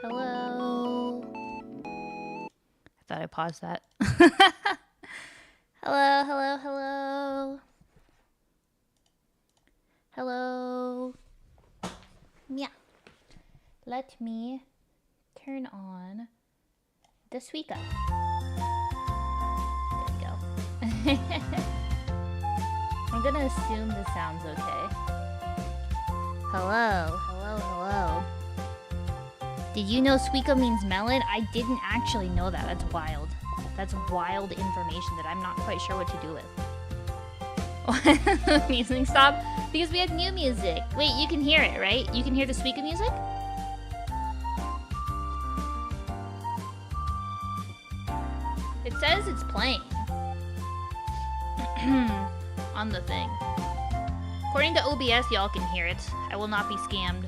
Hello. I thought I paused that. Hello, hello, hello. Hello. Yeah. Let me turn on the Suika. There we go. I'm gonna assume the sound's okay. Hello, hello, hello. Did you know Suika means melon? I didn't actually know that. That's wild. That's wild information that I'm not quite sure what to do with. Music stopped? Because we had new music. Wait, you can hear it, right? You can hear the Suika music? It says it's playing. On the thing. According to OBS, y'all can hear it. I will not be scammed.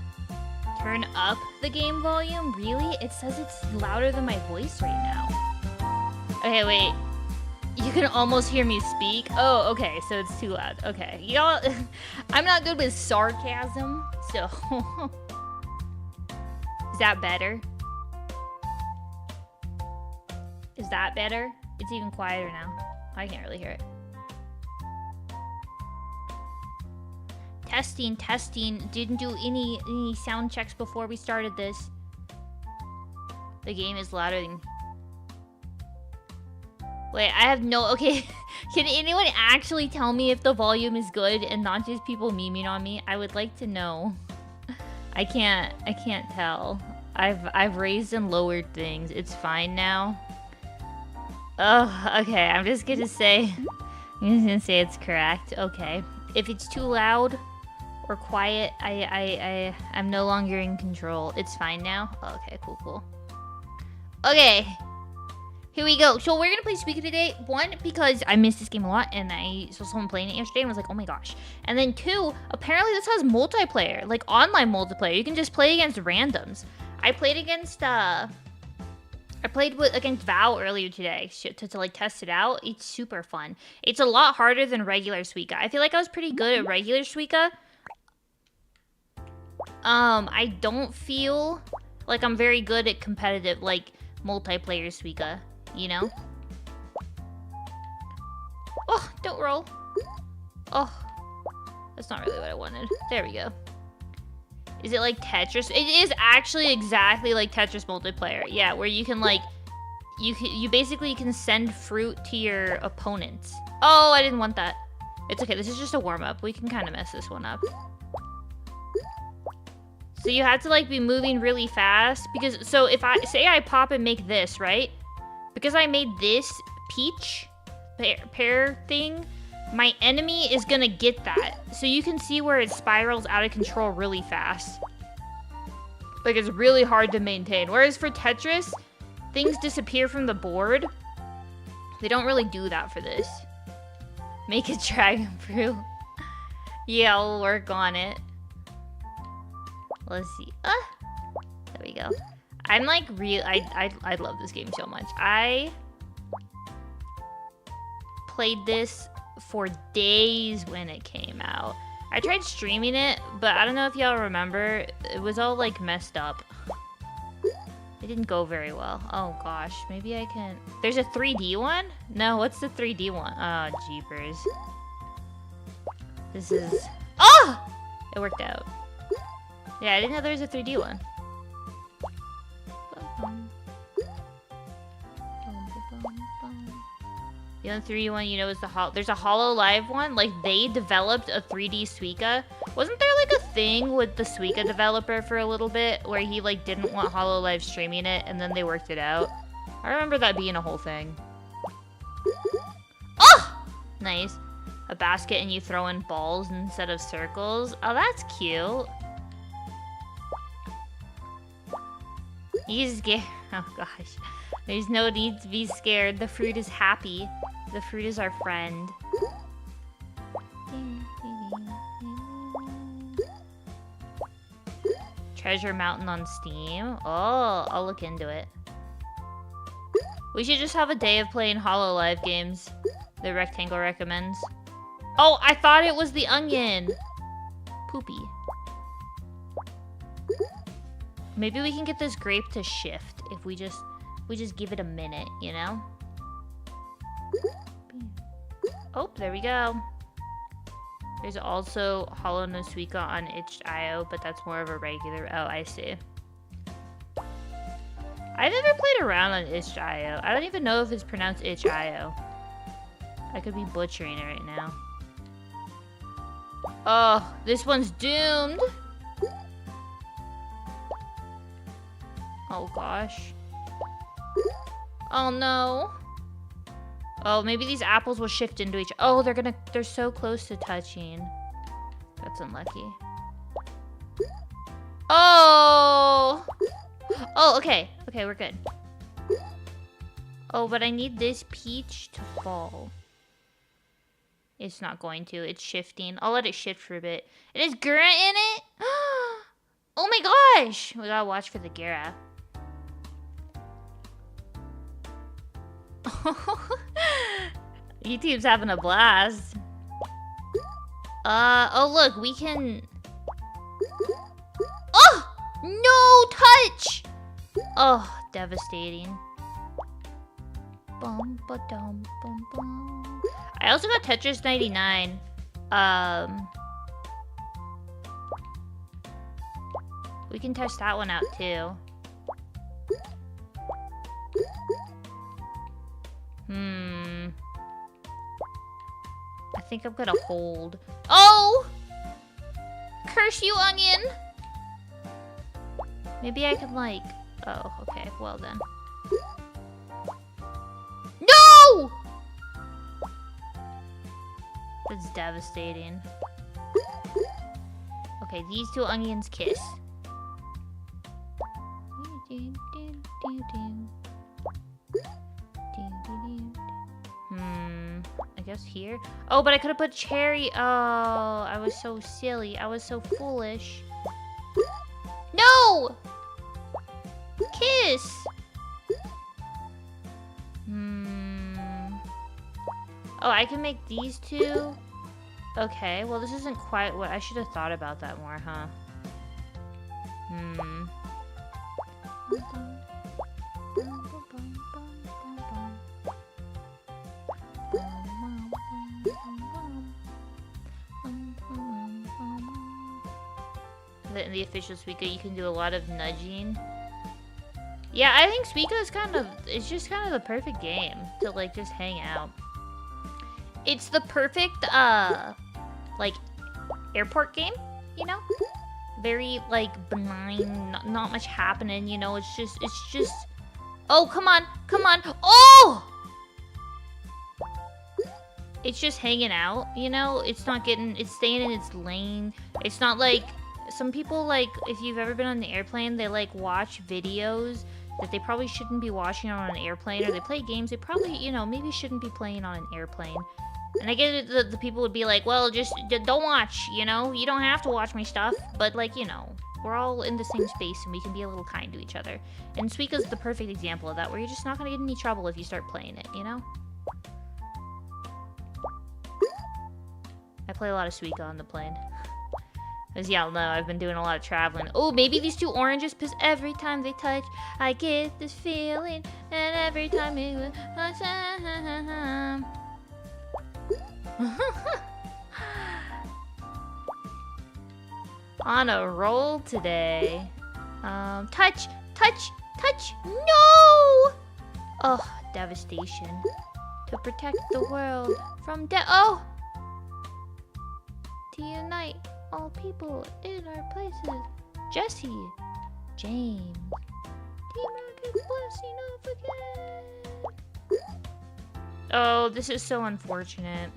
Turn up the game volume? Really? It says it's louder than my voice right now. Okay, wait. You can almost hear me speak? Oh, okay, so it's too loud. Okay, y'all, I'm not good with sarcasm, so... Is that better? Is that better? It's even quieter now. I can't really hear it. Testing, testing. Didn't do any sound checks before we started this. The game is louder than... Wait, I have no... Okay, can anyone actually tell me if the volume is good and not just people memeing on me? I would like to know. I can't tell. I've raised and lowered things. It's fine now. Oh, okay. I'm just gonna say it's correct. Okay. If it's too loud or quiet, I'm no longer in control. It's fine now. Okay, cool. Okay. Here we go. So we're gonna play Suika today. One, because I missed this game a lot, and I saw someone playing it yesterday and was like, oh my gosh. And then two, apparently this has multiplayer, like online multiplayer. You can just play against randoms. I played against against Val earlier today to like test it out. It's super fun. It's a lot harder than regular Suika. I feel like I was pretty good at regular Suika. I don't feel like I'm very good at competitive, like multiplayer Suika. You know? Oh, don't roll. Oh, that's not really what I wanted. There we go. Is it like Tetris? It is actually exactly like Tetris multiplayer. Yeah, where you can like, you basically can send fruit to your opponents. Oh, I didn't want that. It's okay, this is just a warm-up. We can kind of mess this one up. So you have to like be moving really fast because, so if I, say I pop and make this, right? Because I made this peach pear thing, my enemy is gonna get that. So you can see where it spirals out of control really fast. Like it's really hard to maintain. Whereas for Tetris, things disappear from the board. They don't really do that for this. Make it dragon fruit. Yeah, I'll work on it. Let's see. There we go. I'm like I love this game so much. I played this for days when it came out. I tried streaming it, but I don't know if y'all remember. It was all like messed up. It didn't go very well. Oh gosh, maybe I can... There's a 3D one? No, what's the 3D one? Oh, jeepers. This is... Oh! It worked out. Yeah, I didn't know there was a 3D one. The only 3D one you know is there's a HoloLive one. Like, they developed a 3D Suika. Wasn't there, like, a thing with the Suika developer for a little bit where he, like, didn't want HoloLive streaming it, and then they worked it out? I remember that being a whole thing. Oh! Nice. A basket and you throw in balls instead of circles. Oh, that's cute. He's scared. Oh, gosh. There's no need to be scared. The fruit is happy. The fruit is our friend. Treasure Mountain on Steam. Oh, I'll look into it. We should just have a day of playing HoloLive games. The Rectangle recommends. Oh, I thought it was the onion. Poopy. Maybe we can get this grape to shift if we just give it a minute, you know? Oh, there we go. There's also Hollow No Suika on itch.io, but that's more of a regular. Oh, I see. I've never played around on itch.io. I don't even know if it's pronounced itch.io. I could be butchering it right now. Oh, this one's doomed. Oh gosh. Oh no. Oh, maybe these apples will shift into each. Oh, they're so close to touching. That's unlucky. Oh. Oh, okay. Okay, we're good. Oh, but I need this peach to fall. It's not going to. It's shifting. I'll let it shift for a bit. It has Gura in it? Oh my gosh! We gotta watch for the Gura. YouTube's having a blast. Oh look, we can... Oh! No touch! Oh, devastating. Bum, ba-dum, bum, bum. I also got Tetris 99. We can test that one out too. I think I'm gonna hold. Oh! Curse you, onion! Maybe I can like... Oh, okay. Well then. No! That's devastating. Okay, these two onions kiss. I guess here. Oh, but I could have put cherry. Oh, I was so silly. I was so foolish. No! Kiss! Oh, I can make these two? Okay, well this isn't quite what... I should have thought about that more, huh? In the official Suika, you can do a lot of nudging. Yeah, I think Suika is kind of... It's just kind of the perfect game to, like, just hang out. It's the perfect, like, airport game, you know? Very, like, benign, not much happening, you know? It's just... Oh, come on, come on. Oh! It's just hanging out, you know? It's not getting... It's staying in its lane. It's not, like... Some people, like, if you've ever been on the airplane, they, like, watch videos that they probably shouldn't be watching on an airplane, or they play games they probably, you know, maybe shouldn't be playing on an airplane. And I get it, the people would be like, well, just don't watch, you know? You don't have to watch my stuff, but, like, you know, we're all in the same space and we can be a little kind to each other. And Suika's the perfect example of that, where you're just not gonna get in any trouble if you start playing it, you know? I play a lot of Suika on the plane. As y'all know, I've been doing a lot of traveling. Oh, maybe these two oranges, because every time they touch, I get this feeling, and every time it... On a roll today. Touch, touch, touch, no! Oh, devastation. To protect the world from oh! To unite all people in our places. Jesse, James, Team Rocket's blasting off again. Oh, this is so unfortunate.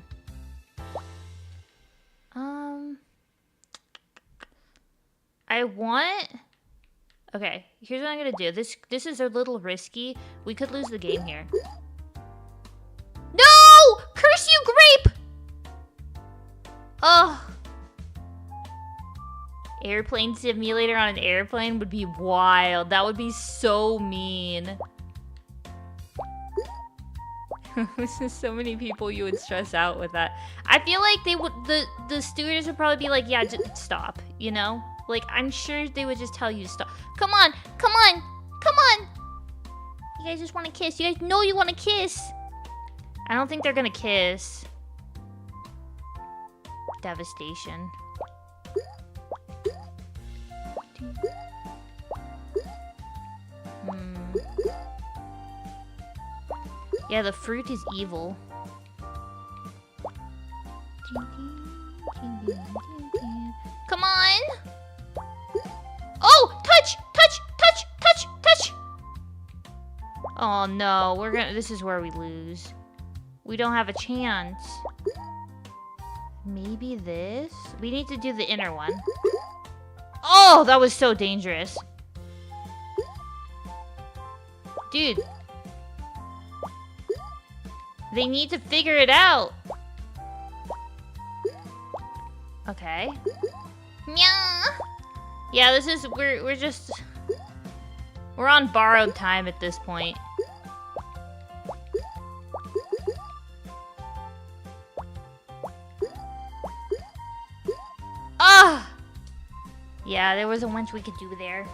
I want... Okay, here's what I'm gonna do. This is a little risky. We could lose the game here. No! Curse you, grape! Oh. Airplane simulator on an airplane would be wild. That would be so mean. So many people you would stress out with that. I feel like they would... The stewardess would probably be like, yeah, just stop, you know? Like, I'm sure they would just tell you to stop. Come on! Come on! Come on! You guys just want to kiss. You guys know you want to kiss. I don't think they're gonna kiss. Devastation. Yeah, the fruit is evil. Come on! Oh! Touch! Touch! Touch! Touch! Touch! Oh no, this is where we lose. We don't have a chance. Maybe this? We need to do the inner one. Oh, that was so dangerous. Dude. They need to figure it out. Okay. Yeah. Yeah, this is we're on borrowed time at this point. Ah! Yeah, there was a winch we could do there.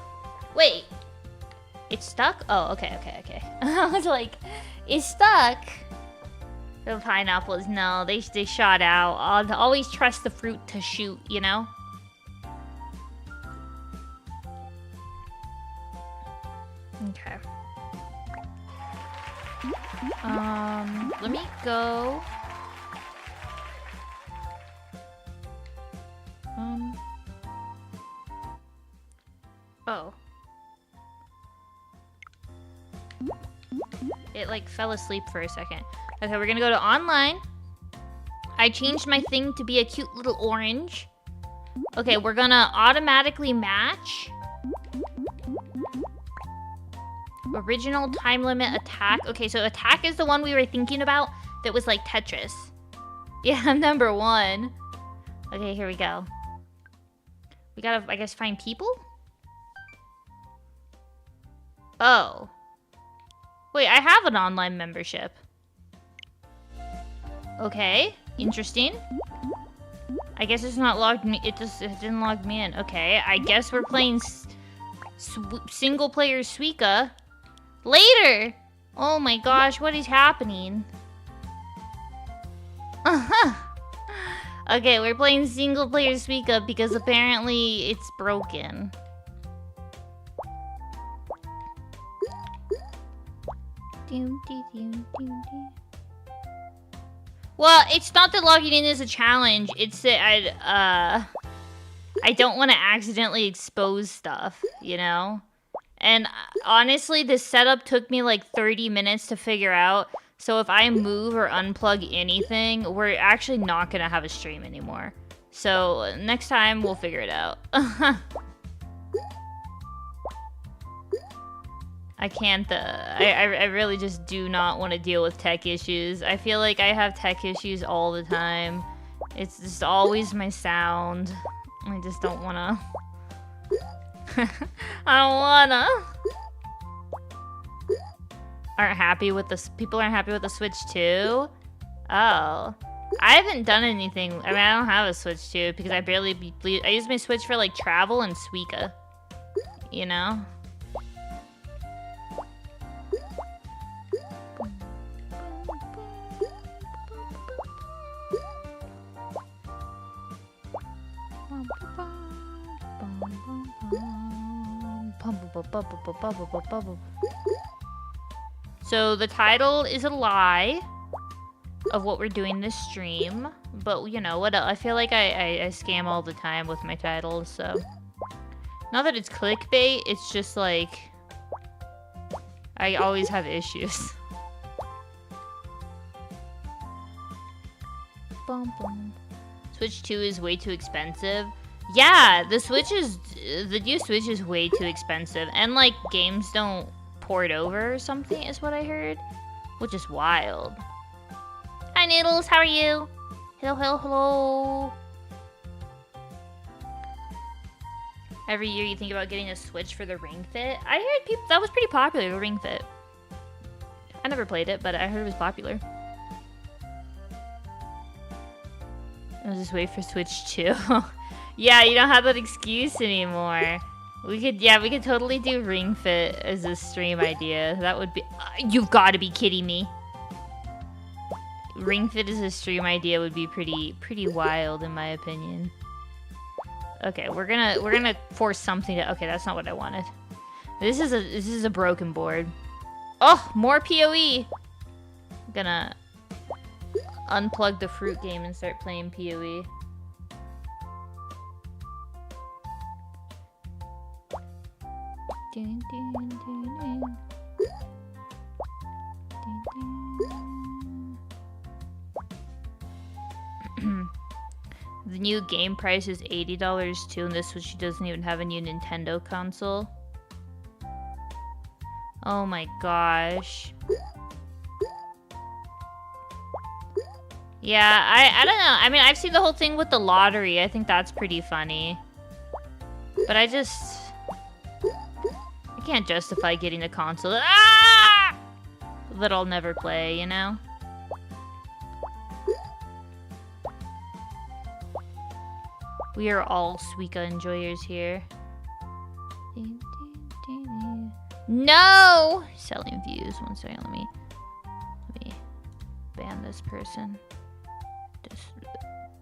Wait. It's stuck? Oh, okay. I was like, it's stuck. The pineapples, no, they shot out. I'll always trust the fruit to shoot, you know? Okay. Let me go. Oh. It like fell asleep for a second. Okay, we're gonna go to online. I changed my thing to be a cute little orange. Okay, we're gonna automatically match. Original time limit attack. Okay, so attack is the one we were thinking about that was like Tetris. Yeah, I'm number 1. Okay, here we go. We gotta, I guess, find people? Oh. Wait, I have an online membership. Okay, interesting. I guess it's not logged me. It didn't log me in. Okay, I guess we're playing single player Suika later. Oh my gosh, what is happening? Okay, we're playing single player Suika because apparently it's broken. Well, it's not that logging in is a challenge. It's that I don't want to accidentally expose stuff, you know? And honestly, this setup took me like 30 minutes to figure out. So if I move or unplug anything, we're actually not going to have a stream anymore. So next time, we'll figure it out. I can't, I really just do not want to deal with tech issues. I feel like I have tech issues all the time. It's just always my sound. I just don't wanna. I don't wanna. People aren't happy with the Switch 2? Oh. I haven't done anything. I mean, I don't have a Switch 2 because I use my Switch for like travel and Suika. You know? So the title is a lie of what we're doing this stream, but you know what? I feel like I scam all the time with my titles, so not that it's clickbait. It's just like I always have issues. Switch 2 is way too expensive. Yeah, the new Switch is way too expensive, and like games don't port over or something is what I heard, which is wild. Hi Noodles, how are you? Hello. Every year you think about getting a Switch for the Ring Fit. I heard that was pretty popular, the Ring Fit. I never played it, but I heard it was popular. I'll just wait for Switch 2. Yeah, you don't have that excuse anymore. We could totally do Ring Fit as a stream idea. That would be... you've got to be kidding me. Ring Fit as a stream idea would be pretty wild in my opinion. Okay, we're gonna force something to... Okay, that's not what I wanted. This is a broken board. Oh, more PoE! I'm gonna unplug the fruit game and start playing PoE. The new game price is $80 too, and this Switch doesn't even have a new Nintendo console. Oh my gosh. Yeah, I don't know. I mean, I've seen the whole thing with the lottery. I think that's pretty funny. But I can't justify getting a console that I'll never play, you know? We are all Suika enjoyers here. No! Selling views. One second, let me ban this person. Just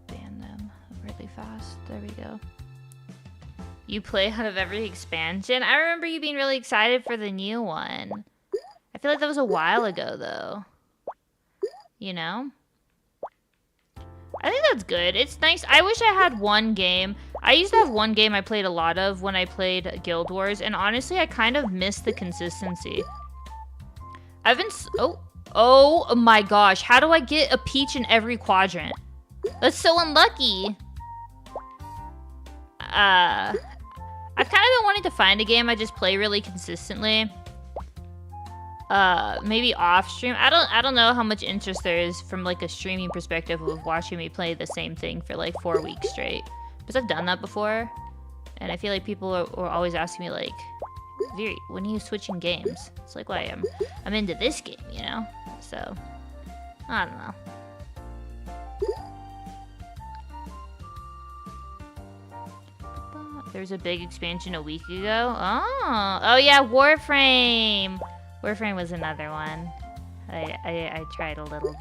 ban them really fast. There we go. You play out of every expansion? I remember you being really excited for the new one. I feel like that was a while ago, though. You know? I think that's good. It's nice. I wish I had one game. I used to have one game I played a lot of when I played Guild Wars, and honestly, I kind of miss the consistency. I've been... Oh my gosh. How do I get a peach in every quadrant? That's so unlucky. I've kind of been wanting to find a game I just play really consistently. Maybe off stream. I don't know how much interest there is from like a streaming perspective of watching me play the same thing for like 4 weeks straight. Because I've done that before, and I feel like people are always asking me like, Viri, when are you switching games? It's like, why I'm into this game, you know? So I don't know. There was a big expansion a week ago. Oh yeah, Warframe. Warframe was another one. I tried a little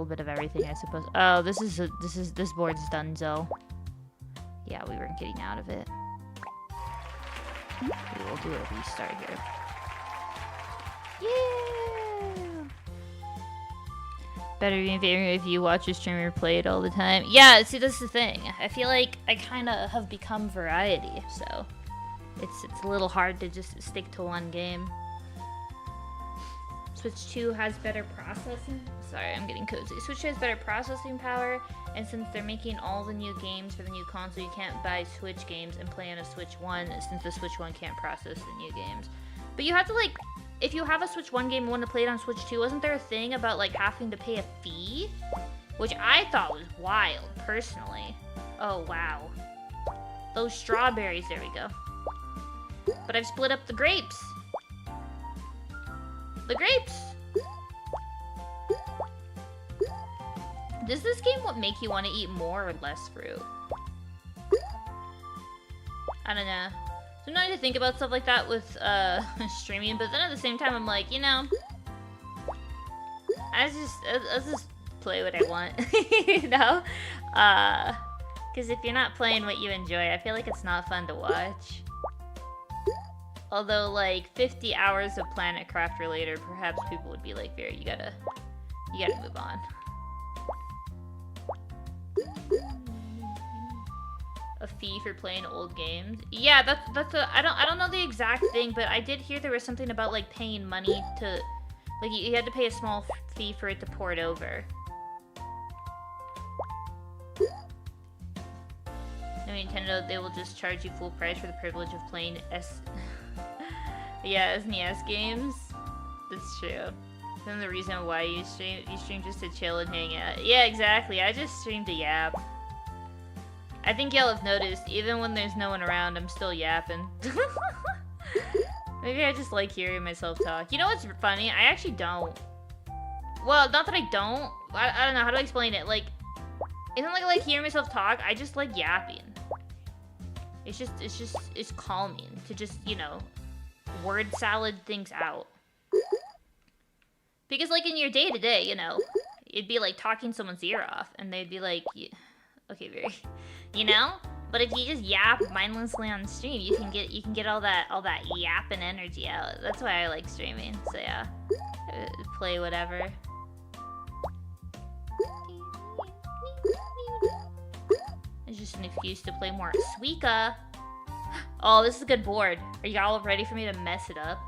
bit of everything, I suppose. Oh, this board's donezo. Yeah, we weren't getting out of it. We will do a restart here. Yeah. Better be in favor if you watch a streamer play it all the time. Yeah, see, that's the thing. I feel like I kind of have become variety, so it's a little hard to just stick to one game. Switch 2 has better processing. Sorry, I'm getting cozy. Switch 2 has better processing power, and since they're making all the new games for the new console, you can't buy Switch games and play on a Switch 1 since the Switch 1 can't process the new games. But you have to like... If you have a Switch 1 game and want to play it on Switch 2, wasn't there a thing about, like, having to pay a fee? Which I thought was wild, personally. Oh, wow. Those strawberries, there we go. But I've split up the grapes. The grapes! Does this game make you want to eat more or less fruit? I don't know. Sometimes I think about stuff like that with streaming, but then at the same time I'm like, you know, I'll just play what I want, you know? Because if you're not playing what you enjoy, I feel like it's not fun to watch. Although, like, 50 hours of Planet Crafter later, perhaps people would be like, Vera, you gotta move on. A fee for playing old games. Yeah, that's a I don't know the exact thing, but I did hear there was something about like paying money to, like, you had to pay a small fee for it to port over. No, Nintendo, they will just charge you full price for the privilege of playing SNES games. That's true. Then the reason why you stream just to chill and hang out. Yeah, exactly. I just stream to yap. I think y'all have noticed, even when there's no one around, I'm still yapping. Maybe I just like hearing myself talk. You know what's funny? I actually don't. Well, not that I don't. I don't know. How do I explain it? Like, It's not like hearing myself talk. I just like yapping. It's calming to just, you know, word salad things out. Because like in your day to day, you know, it'd be like talking someone's ear off, and they'd be like, yeah, okay, very, you know. But if you just yap mindlessly on stream, you can get all that yapping energy out. That's why I like streaming. So yeah, play whatever. It's just an excuse to play more Suika. Oh, this is a good board. Are y'all ready for me to mess it up?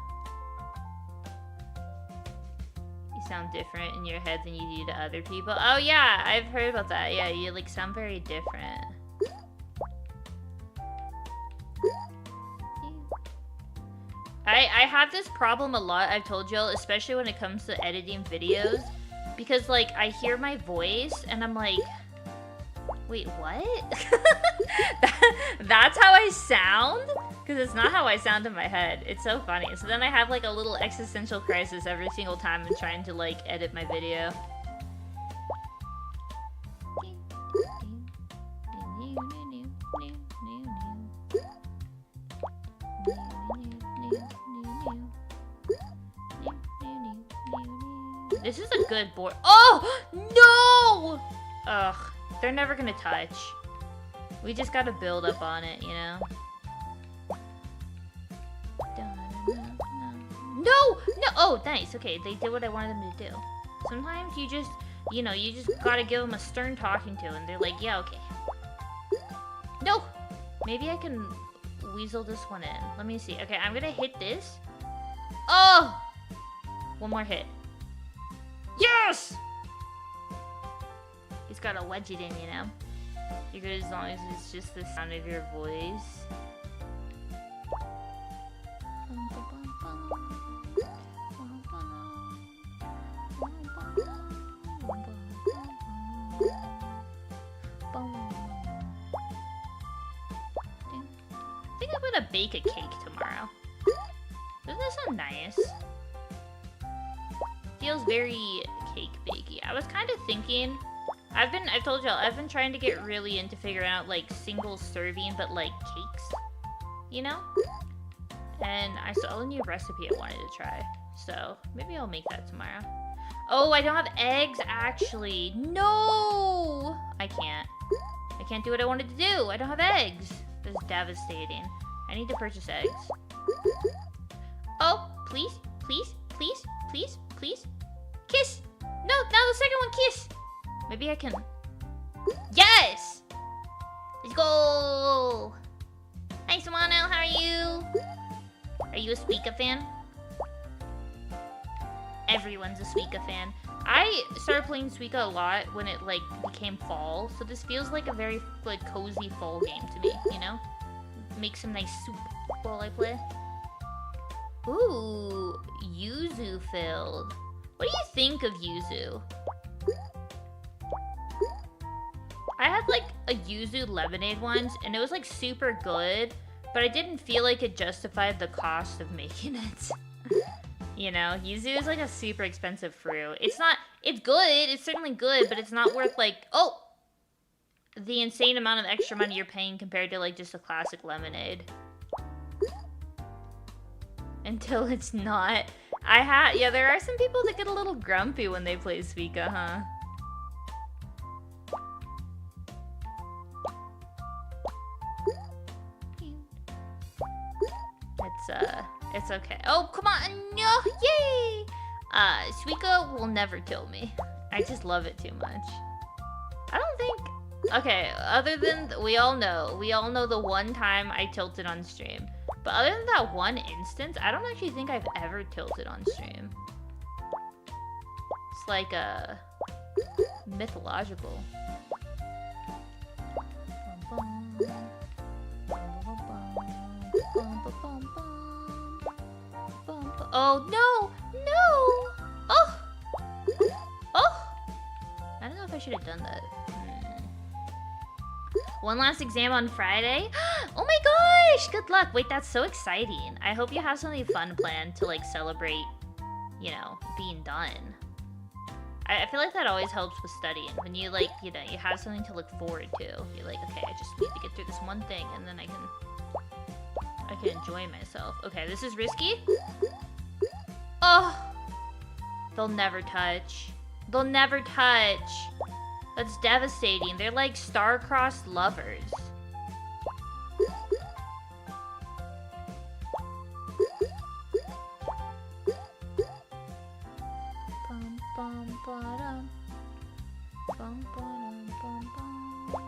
You sound different in your head than you do to other people. Oh yeah, I've heard about that. Yeah, you like sound very different. I have this problem a lot, I've told y'all, especially when it comes to editing videos. Because like, I hear my voice and I'm like, wait, what? That's how I sound? Because it's not how I sound in my head. It's so funny. So then I have like a little existential crisis every single time I'm trying to like edit my video. This is a good board. Oh, no! Ugh, they're never gonna touch. We just gotta build up on it, you know? No! No! Oh, nice. Okay, they did what I wanted them to do. Sometimes you just, you know, you just gotta give them a stern talking to, and they're like, yeah, okay. No! Maybe I can weasel this one in. Let me see. Okay, I'm gonna hit this. Oh! One more hit. Yes! He's gotta wedge it in, you know? You're good as long as it's just the sound of your voice. I think I'm gonna bake a cake tomorrow. Doesn't that sound nice? Feels very cake bakey. I was kind of thinking, I've told y'all, I've been trying to get really into figuring out like single serving, but like cakes, you know? And I saw a new recipe I wanted to try, so maybe I'll make that tomorrow. Oh, I don't have eggs actually. No, I can't do what I wanted to do. I don't have eggs. This is devastating. I need to purchase eggs. Oh, please, please, please, please, please. Kiss! No, now the second one, kiss! Maybe I can... Yes! Let's go! Hi, Sawano, how are you? Are you a Suika fan? Everyone's a Suika fan. I started playing Suika a lot when it, like, became fall, so this feels like a very, like, cozy fall game to me, you know? Make some nice soup while I play. Ooh, yuzu filled. What do you think of yuzu? I had like a yuzu lemonade once, and it was like super good, but I didn't feel like it justified the cost of making it. You know, yuzu is like a super expensive fruit. It's good, it's certainly good, but it's not worth like, oh! The insane amount of extra money you're paying compared to like just a classic lemonade. Until it's not. Yeah, there are some people that get a little grumpy when they play Suika, huh? It's okay. Oh, come on, no, yay! Suika will never kill me. I just love it too much. I don't think, okay, other than, we all know the one time I tilted on stream. But other than that one instance, I don't actually think I've ever tilted on stream. It's like a mythological. Oh no! No! Oh! Oh! I don't know if I should have done that. One last exam on Friday? Oh my gosh! Good luck! Wait, that's so exciting. I hope you have something fun planned to like celebrate, you know, being done. I feel like that always helps with studying. When you like, you know, you have something to look forward to. You're like, okay, I just need to get through this one thing, and then I can enjoy myself. Okay, this is risky. Oh, they'll never touch. They'll never touch. That's devastating. They're like star-crossed lovers. Bum, bum, ba-dum. Bum, ba-dum, bum, bum.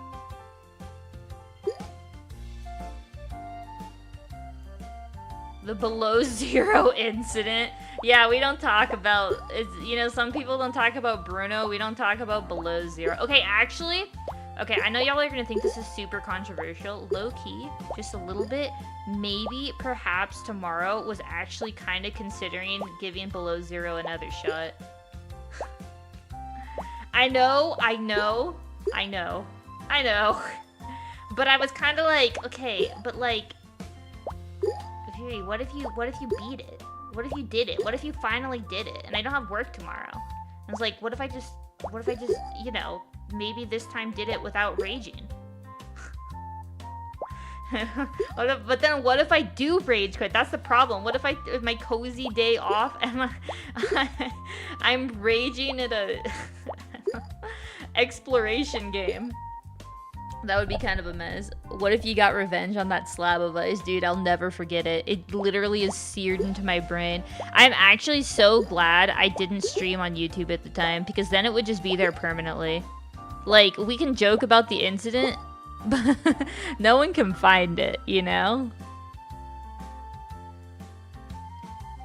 The below zero incident. Yeah, we don't talk about, you know, some people don't talk about Bruno. We don't talk about below zero. Okay, actually, okay, I know y'all are gonna think this is super controversial. Low key, just a little bit. Maybe, perhaps tomorrow was actually kind of considering giving below zero another shot. I know. But I was kind of like, okay, but like, what if you beat it? What if you did it? What if you finally did it? And I don't have work tomorrow. I was like, what if I just, you know, maybe this time did it without raging? But then what if I do rage quit? That's the problem. What if my cozy day off and I'm raging at a exploration game? That would be kind of a mess. What if you got revenge on that slab of ice? Dude, I'll never forget it. It literally is seared into my brain. I'm actually so glad I didn't stream on YouTube at the time, because then it would just be there permanently. Like, we can joke about the incident, but no one can find it, you know?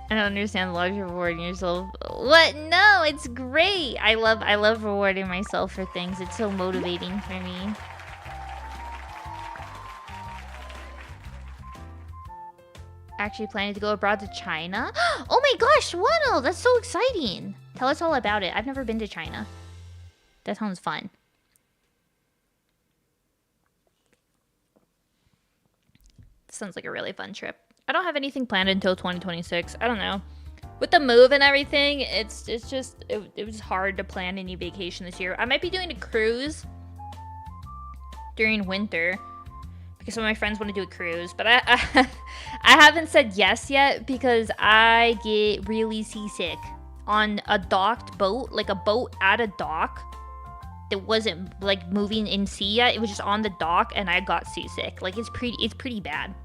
I don't understand the logic of rewarding yourself. What? No, it's great. I love rewarding myself for things. It's so motivating for me. Actually planning to go abroad to China? Oh my gosh, Wano, that's so exciting. Tell us all about it. I've never been to China. That sounds fun. Sounds like a really fun trip. I don't have anything planned until 2026. I don't know. With the move and everything, it was hard to plan any vacation this year. I might be doing a cruise during winter, because some of my friends want to do a cruise, but I haven't said yes yet because I get really seasick on a docked boat, like a boat at a dock that wasn't like moving in sea yet. It was just on the dock, and I got seasick. Like, it's pretty bad.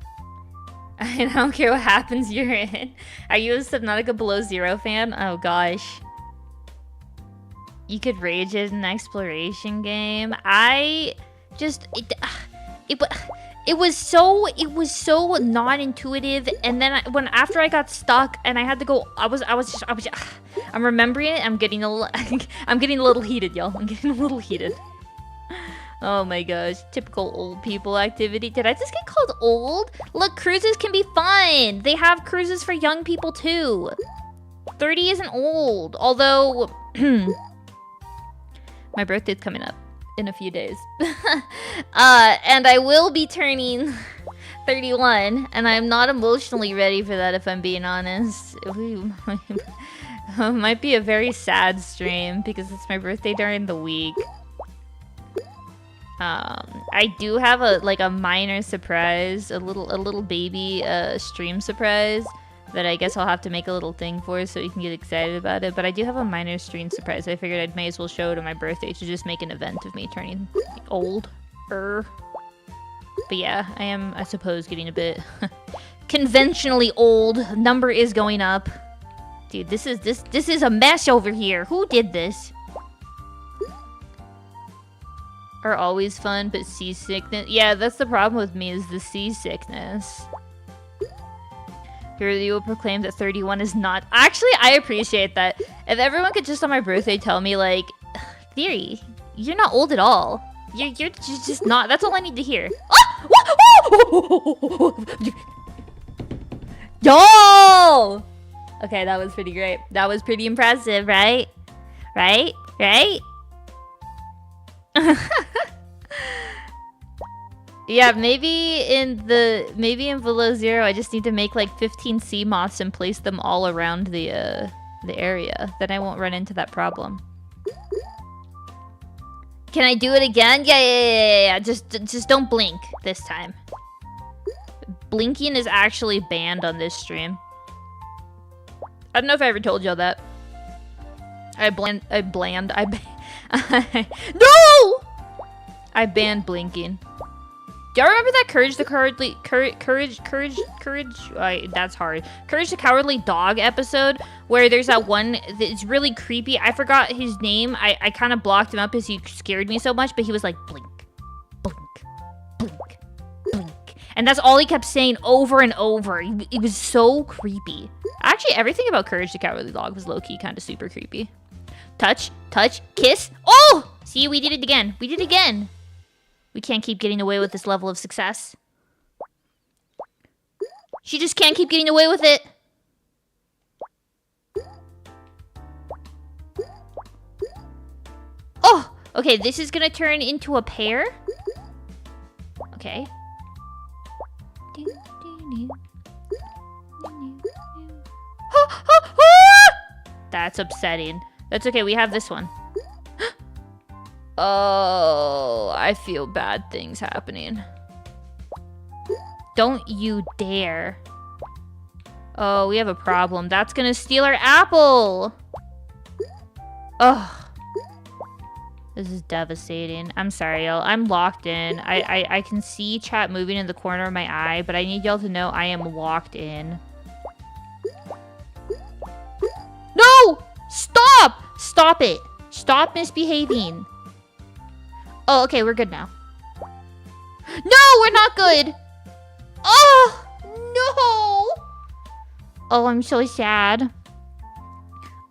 I don't care what happens you're in. Are you a Subnautica Below Zero fan? Oh gosh. You could rage it in an exploration game. It was so non-intuitive, and then after I got stuck and I had to go, I'm remembering it. I'm getting a little heated, y'all. I'm getting a little heated. Oh my gosh, typical old people activity. Did I just get called old? Look, cruises can be fun. They have cruises for young people too. 30 isn't old, although my birthday's coming up in a few days. And I will be turning 31, and I'm not emotionally ready for that, if I'm being honest. It might be a very sad stream because it's my birthday during the week. I do have a minor surprise, a little baby stream surprise that I guess I'll have to make a little thing for so you can get excited about it. But I do have a minor stream surprise. I figured I may as well show it on my birthday to just make an event of me turning older. But yeah, I am, I suppose, getting a bit conventionally old. Number is going up. Dude, this is a mess over here. Who did this? Are always fun, but seasickness. Yeah, that's the problem with me, is the seasickness. Here you will proclaim that 31 is not. Actually, I appreciate that. If everyone could just on my birthday tell me, like, Theory, you're not old at all. You're just not. That's all I need to hear. Yo! Okay, that was pretty great. That was pretty impressive, right? Right? Yeah, maybe in Below Zero, I just need to make like 15 sea moths and place them all around the area. Then I won't run into that problem. Can I do it again? Yeah. Just don't blink this time. Blinking is actually banned on this stream. I don't know if I ever told y'all that. No! I banned blinking. Do y'all remember that Courage the Cowardly... that's hard. Courage the Cowardly Dog episode where there's that one that's really creepy. I forgot his name. I kind of blocked him up because he scared me so much, but he was like, blink, blink, blink, blink. And that's all he kept saying over and over. It was so creepy. Actually, everything about Courage the Cowardly Dog was low-key kind of super creepy. Touch, touch, kiss. Oh! See, we did it again. We did it again. We can't keep getting away with this level of success. She just can't keep getting away with it. Oh! Okay, this is gonna turn into a pear. Okay. That's upsetting. That's okay, we have this one. Oh, I feel bad things happening. Don't you dare. Oh, we have a problem. That's gonna steal our apple. Oh. This is devastating. I'm sorry, y'all. I'm locked in. I can see chat moving in the corner of my eye, but I need y'all to know I am locked in. No! Stop! Stop it. Stop misbehaving. Oh, okay, we're good now. No, we're not good. Oh, no. Oh, I'm so sad.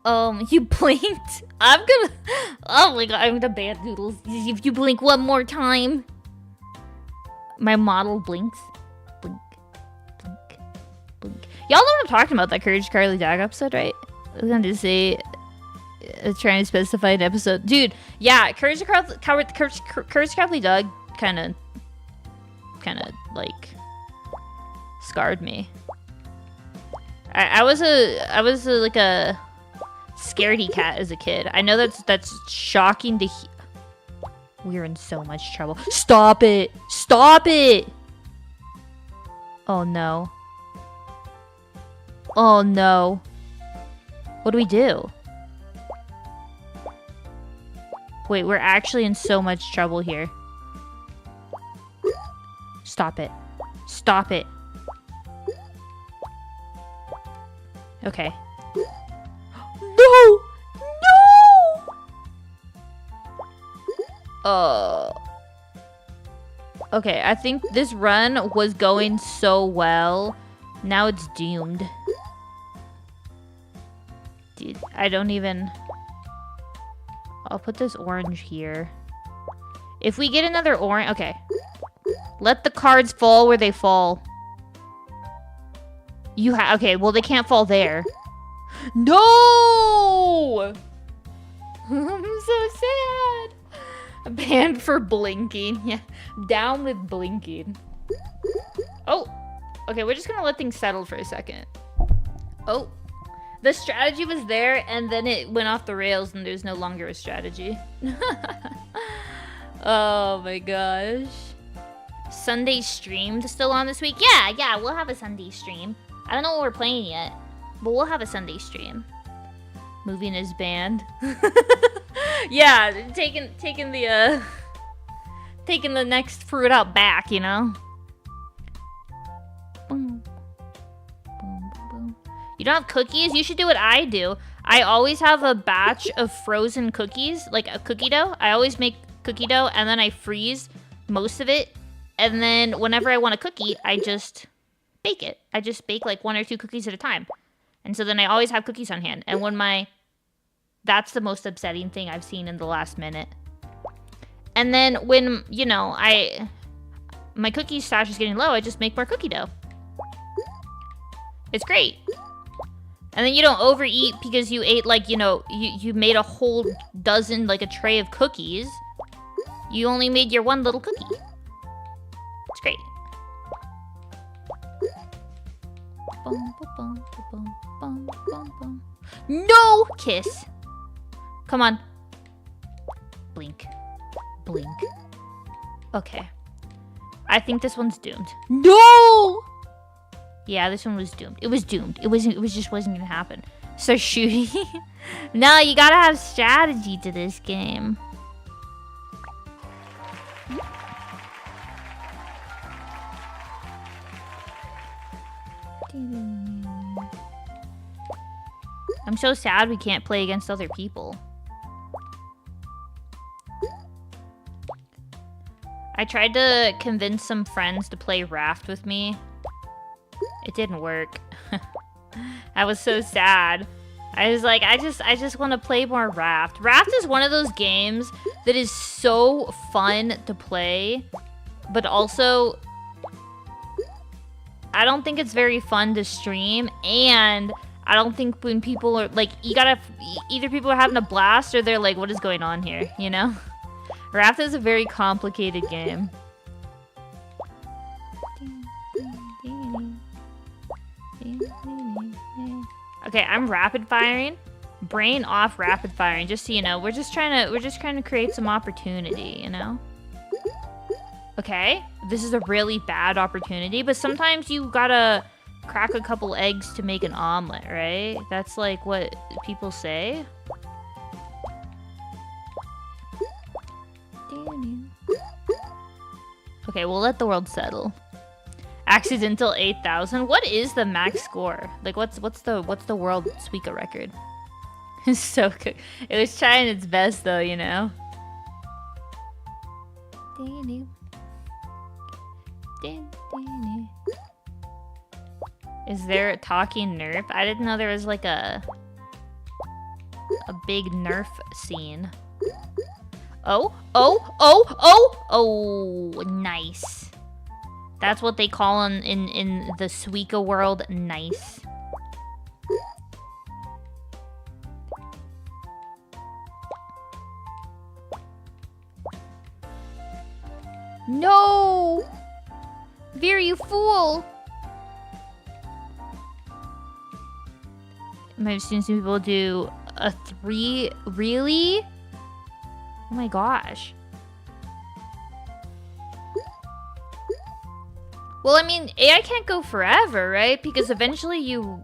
You blinked. I'm gonna... Oh my god, I'm gonna ban Doodles. If you blink one more time. My model blinks. Blink. Blink. Blink. Y'all know what I'm talking about, that Courage Carly Dog episode, right? I was gonna say... trying to specify an episode. Dude, yeah, Courage Cowardly Dog kind of, like, scarred me. I was like a scaredy cat as a kid. I know that's shocking to hear. We're in so much trouble. Stop it! Stop it! Oh no. Oh no. What do we do? Wait, we're actually in so much trouble here. Stop it. Stop it. Okay. No! No! Okay, I think this run was going so well. Now it's doomed. Dude, I don't even... I'll put this orange here. If we get another orange... Okay. Let the cards fall where they fall. Okay, well, they can't fall there. No! I'm so sad. Banned for blinking. Yeah. Down with blinking. Oh. Okay, we're just gonna let things settle for a second. Oh. The strategy was there, and then it went off the rails, and there's no longer a strategy. Oh my gosh. Sunday stream still on this week? Yeah, we'll have a Sunday stream. I don't know what we're playing yet, but we'll have a Sunday stream. Moving is banned. Yeah, taking the next fruit out back, you know? Boom. Boom, boom. You don't have cookies? You should do what I do. I always have a batch of frozen cookies, like a cookie dough. I always make cookie dough, and then I freeze most of it. And then whenever I want a cookie, I just bake it. I just bake like 1 or 2 cookies at a time. And so then I always have cookies on hand. And when that's the most upsetting thing I've seen in the last minute. And then when, you know, my cookie stash is getting low, I just make more cookie dough. It's great. And then you don't overeat because you ate, like, you know, you made a whole dozen, like a tray of cookies. You only made your one little cookie. It's great. No! Kiss. Come on. Blink. Blink. Okay. I think this one's doomed. No! Yeah, this one was doomed. It was doomed. It just wasn't gonna happen. So shooting. No, you gotta have strategy to this game. I'm so sad we can't play against other people. I tried to convince some friends to play Raft with me. It didn't work. I was so sad. I was like, I just want to play more Raft. Raft is one of those games that is so fun to play, but also I don't think it's very fun to stream, and I don't think when people are like, you gotta, either people are having a blast or they're like, what is going on here, you know? Raft is a very complicated game. Okay, I'm rapid firing. Brain off rapid firing, just so you know. We're just trying to create some opportunity, you know? Okay, this is a really bad opportunity, but sometimes you gotta crack a couple eggs to make an omelet, right? That's like what people say. Okay, we'll let the world settle. Accidental 8,000. What is the max score? Like, what's the world Suika record? It's so good. It was trying its best, though, you know. Is there a talking nerf? I didn't know there was like a big nerf scene. Oh, nice. That's what they call in the Suika world, nice. No! Veer, you fool! I've seen some people do a 3. Really? Oh my gosh. Well, I mean, AI can't go forever, right? Because eventually you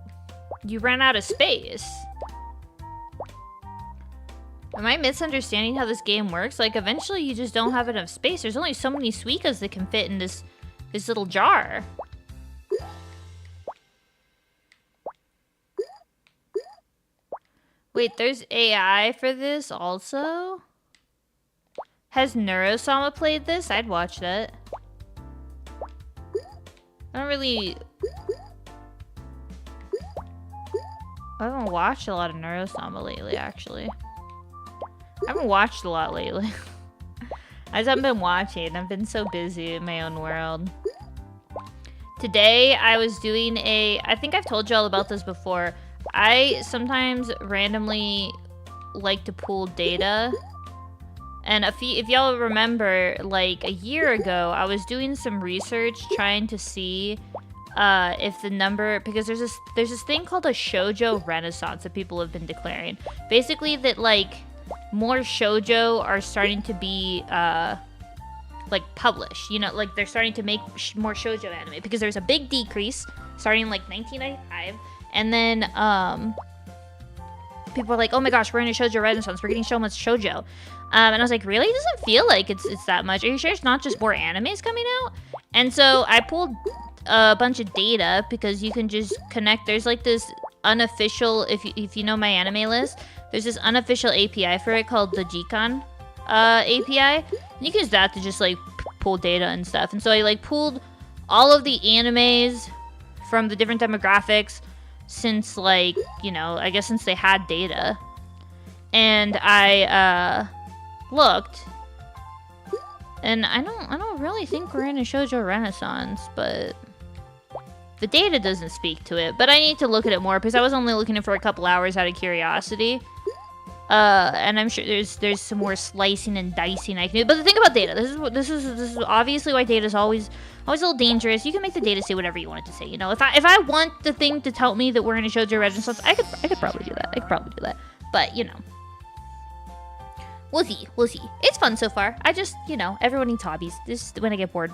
run out of space. Am I misunderstanding how this game works? Like, eventually you just don't have enough space. There's only so many Suikas that can fit in this little jar. Wait, there's AI for this also? Has Neurosama played this? I'd watch that. I haven't watched a lot of Neurosama lately, actually. I haven't watched a lot lately. I just haven't been watching. I've been so busy in my own world. Today, I was doing I think I've told y'all about this before. I sometimes randomly like to pull data. And if y'all remember, like a year ago, I was doing some research trying to see if the number, because there's this thing called a shoujo renaissance that people have been declaring. Basically that like more shoujo are starting to be like published, you know, like they're starting to make more shoujo anime because there's a big decrease starting like 1995, and then people are like, oh my gosh, we're in a shoujo renaissance, we're getting so much shoujo. And I was like, really? It doesn't feel like it's that much. Are you sure it's not just more animes coming out? And so I pulled a bunch of data because you can just connect. There's like this unofficial, if you know my anime list, there's this unofficial API for it called the Gcon API. And you can use that to just like pull data and stuff. And so I like pulled all of the animes from the different demographics since like, you know, I guess since they had data. And I looked, and I don't really think we're in a shoujo renaissance, but the data doesn't speak to it. But I need to look at it more because I was only looking at it for a couple hours out of curiosity. And I'm sure there's some more slicing and dicing I can do. But the thing about data, this is obviously why data is always a little dangerous. You can make the data say whatever you want it to say. You know, if I want the thing to tell me that we're in a shoujo renaissance, I could probably do that. But you know. We'll see. We'll see. It's fun so far. I just, you know, everyone needs hobbies. This is when I get bored.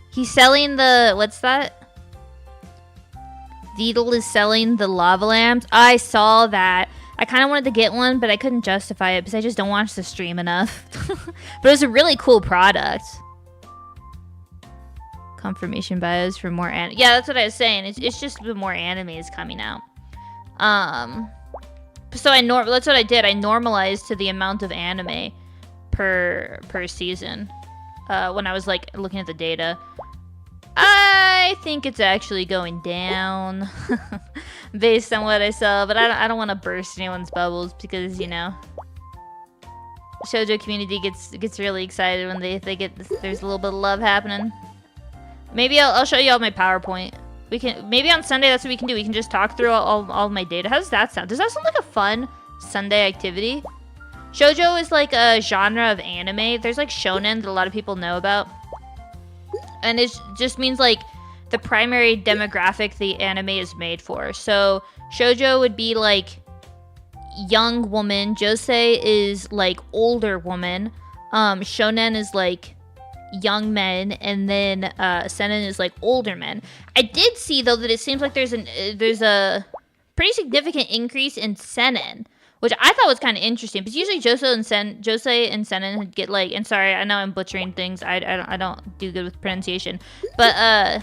He's selling the... What's that? Beetle is selling the lava lamps. I saw that. I kind of wanted to get one, but I couldn't justify it because I just don't watch the stream enough. But it was a really cool product. Confirmation bios for more anime. Yeah, that's what I was saying. It's just the more anime is coming out. So that's what I did. I normalized to the amount of anime per season. When I was like looking at the data. I think it's actually going down based on what I saw, but I don't want to burst anyone's bubbles because, you know, shoujo community gets really excited when they get there's a little bit of love happening. Maybe I'll show you all my PowerPoint. We can maybe on Sunday that's what we can do. We can just talk through all my data. How does that sound? Does that sound like a fun Sunday activity? Shoujo is like a genre of anime. There's like shonen that a lot of people know about. And it just means like the primary demographic the anime is made for. So shoujo would be like young woman. Josei is like older woman. Shonen is like young men, and then seinen is like older men. I did see though that it seems like there's a pretty significant increase in seinen, which I thought was kind of interesting, because usually Josei and seinen get like, and sorry, I know I'm butchering things. I don't do good with pronunciation, but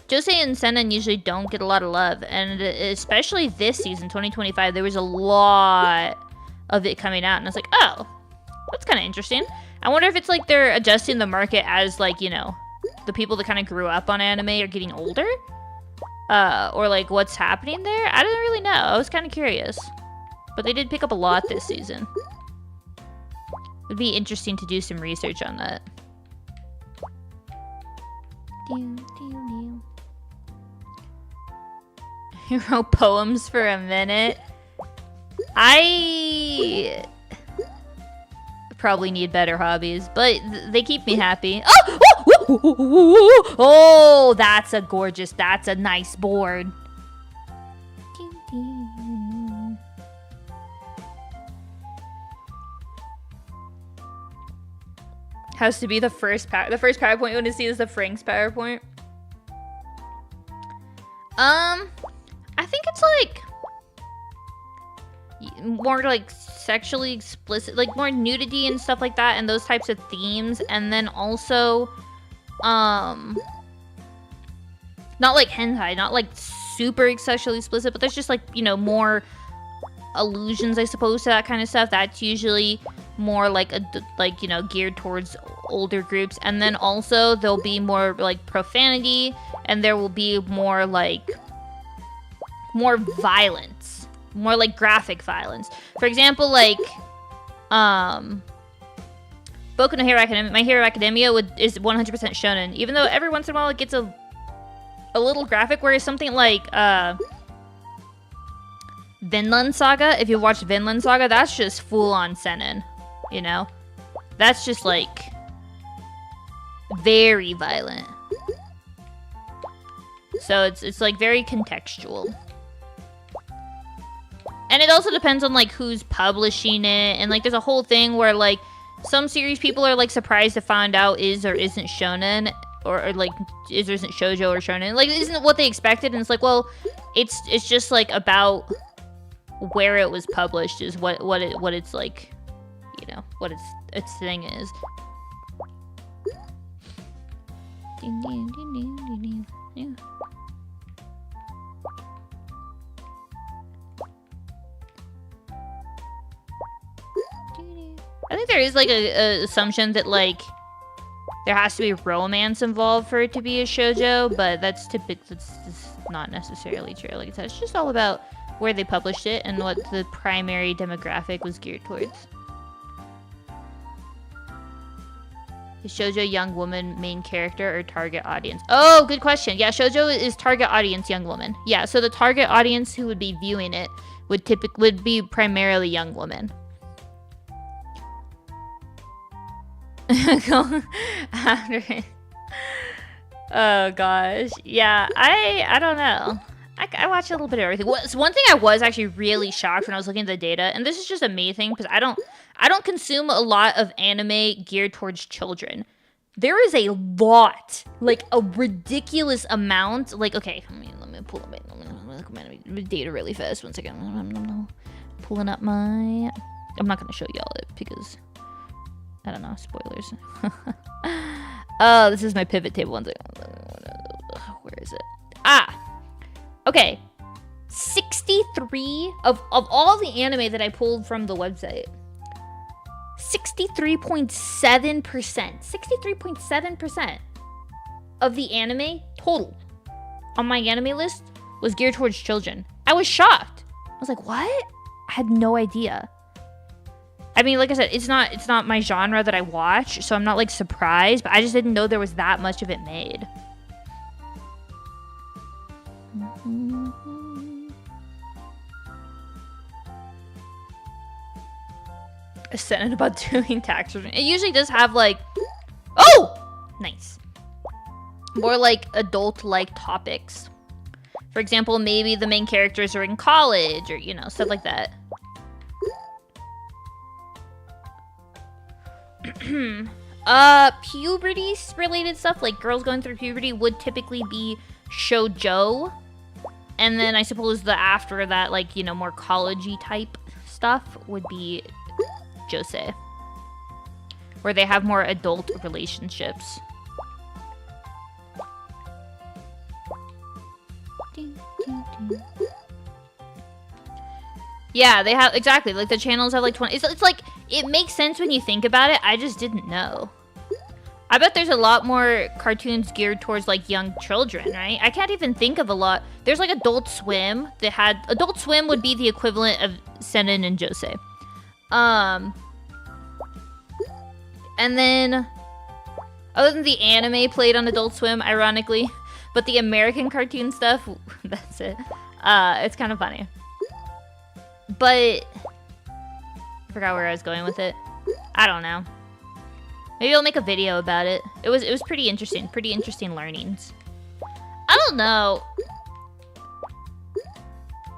Josei and seinen usually don't get a lot of love, and especially this season, 2025, there was a lot of it coming out, and I was like, oh, that's kind of interesting. I wonder if it's like they're adjusting the market as like, you know, the people that kind of grew up on anime are getting older, or like what's happening there. I didn't really know. I was kind of curious. But they did pick up a lot this season. It would be interesting to do some research on that. You wrote poems for a minute. I probably need better hobbies, but they keep me happy. Oh! Oh, that's a nice board. Has to be the first PowerPoint you want to see is the Frank's PowerPoint. I think it's like more like sexually explicit, like more nudity and stuff like that, and those types of themes, and then also not like hentai, not like super sexually explicit, but there's just like, you know, more allusions, I suppose, to that kind of stuff. That's usually more like you know, geared towards older groups. And then also there'll be more like profanity, and there will be more like more violence, more like graphic violence. For example, like Boku no Hero Academia, My Hero Academia is 100% shonen, even though every once in a while it gets a little graphic, whereas something like Vinland Saga, if you watch Vinland Saga, that's just full-on seinen, you know? That's just, like, very violent. So it's like, very contextual. And it also depends on, like, who's publishing it, and, like, there's a whole thing where, like, some series people are, like, surprised to find out is or isn't shonen, or like, is or isn't shoujo or shonen. Like, isn't it what they expected? And it's like, well, it's just, like, about where it was published is what it's like, you know, what its thing is. Yeah. I think there is like a assumption that like there has to be romance involved for it to be a shoujo, but that's not necessarily true. Like I said, it's just all about where they published it and what the primary demographic was geared towards. Is shoujo young woman main character or target audience? Oh, good question. Yeah, shoujo is target audience young woman. Yeah, so the target audience who would be viewing it would be primarily young women. Oh gosh. Yeah, I don't know. I watch a little bit of everything. So one thing I was actually really shocked when I was looking at the data, and this is just a me thing because I don't consume a lot of anime geared towards children. There is a lot, like a ridiculous amount. Like, okay, let me pull up my data really fast. 1 second. Pulling up my. I'm not gonna show y'all it because I don't know, spoilers. Oh, this is my pivot table. 1 second. Where is it? Okay. 63 of all the anime that I pulled from the website. 63.7% of the anime total on my anime list was geared towards children. I was shocked. I was like, what? I had no idea. I mean, like I said, it's not my genre that I watch, so I'm not like surprised, but I just didn't know there was that much of it made. A sentence about doing tax return. It usually does have like, oh, nice. More like adult-like topics. For example, maybe the main characters are in college or, you know, stuff like that. Puberty-related stuff, like girls going through puberty, would typically be shoujo. And then I suppose the after that, like, you know, more college-y type stuff would be josei, where they have more adult relationships. Yeah, they have, exactly, like the channels have like 20, it's like, it makes sense when you think about it, I just didn't know. I bet there's a lot more cartoons geared towards like young children, right? I can't even think of a lot. There's like Adult Swim. Adult Swim would be the equivalent of seinen and josei. And then, other than the anime played on Adult Swim, ironically, but the American cartoon stuff, that's it. It's kind of funny. But, I forgot where I was going with it. I don't know. Maybe I'll make a video about it. It was pretty interesting learnings. I don't know.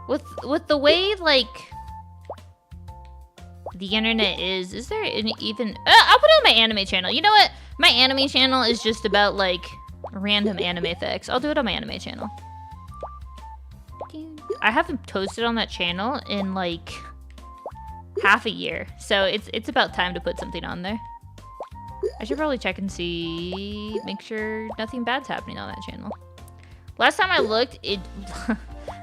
With the way, like, the internet is there even... I'll put it on my anime channel. You know what? My anime channel is just about, like, random anime facts. I'll do it on my anime channel. I haven't posted on that channel in, like, half a year. So it's about time to put something on there. I should probably check and see, make sure nothing bad's happening on that channel. Last time I looked,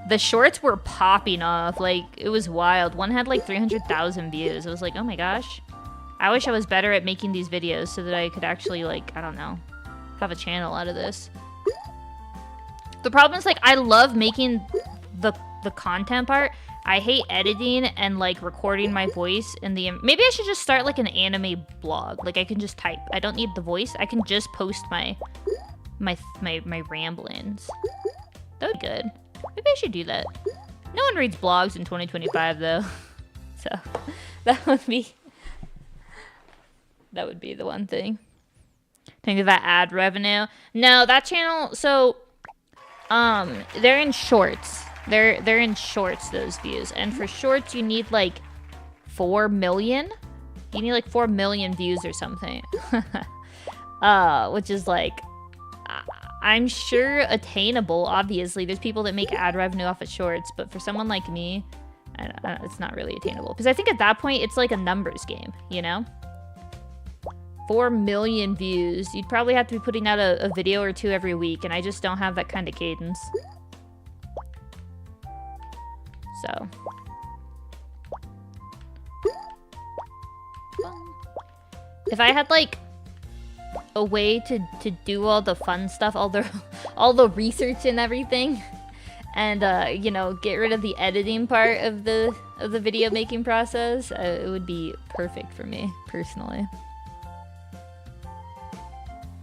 the shorts were popping off. Like, it was wild. One had like 300,000 views. I was like, oh my gosh. I wish I was better at making these videos so that I could actually, like, I don't know, have a channel out of this. The problem is, like, I love making the content part. I hate editing and, like, recording my voice in the... Maybe I should just start, like, an anime blog. Like, I can just type. I don't need the voice. I can just post my ramblings. That would be good. Maybe I should do that. No one reads blogs in 2025, though. So, that would be the one thing. Think of that ad revenue. No, that channel... So, they're in shorts. They're in shorts, those views. And for shorts, you need, like, 4 million? You need, like, 4 million views or something. Which is, like, I'm sure attainable, obviously. There's people that make ad revenue off of shorts. But for someone like me, it's not really attainable. Because I think at that point, it's like a numbers game, you know? 4 million views. You'd probably have to be putting out a video or two every week. And I just don't have that kind of cadence. So, if I had like a way to do all the fun stuff, all the research and everything, and you know, get rid of the editing part of the video making process, it would be perfect for me personally.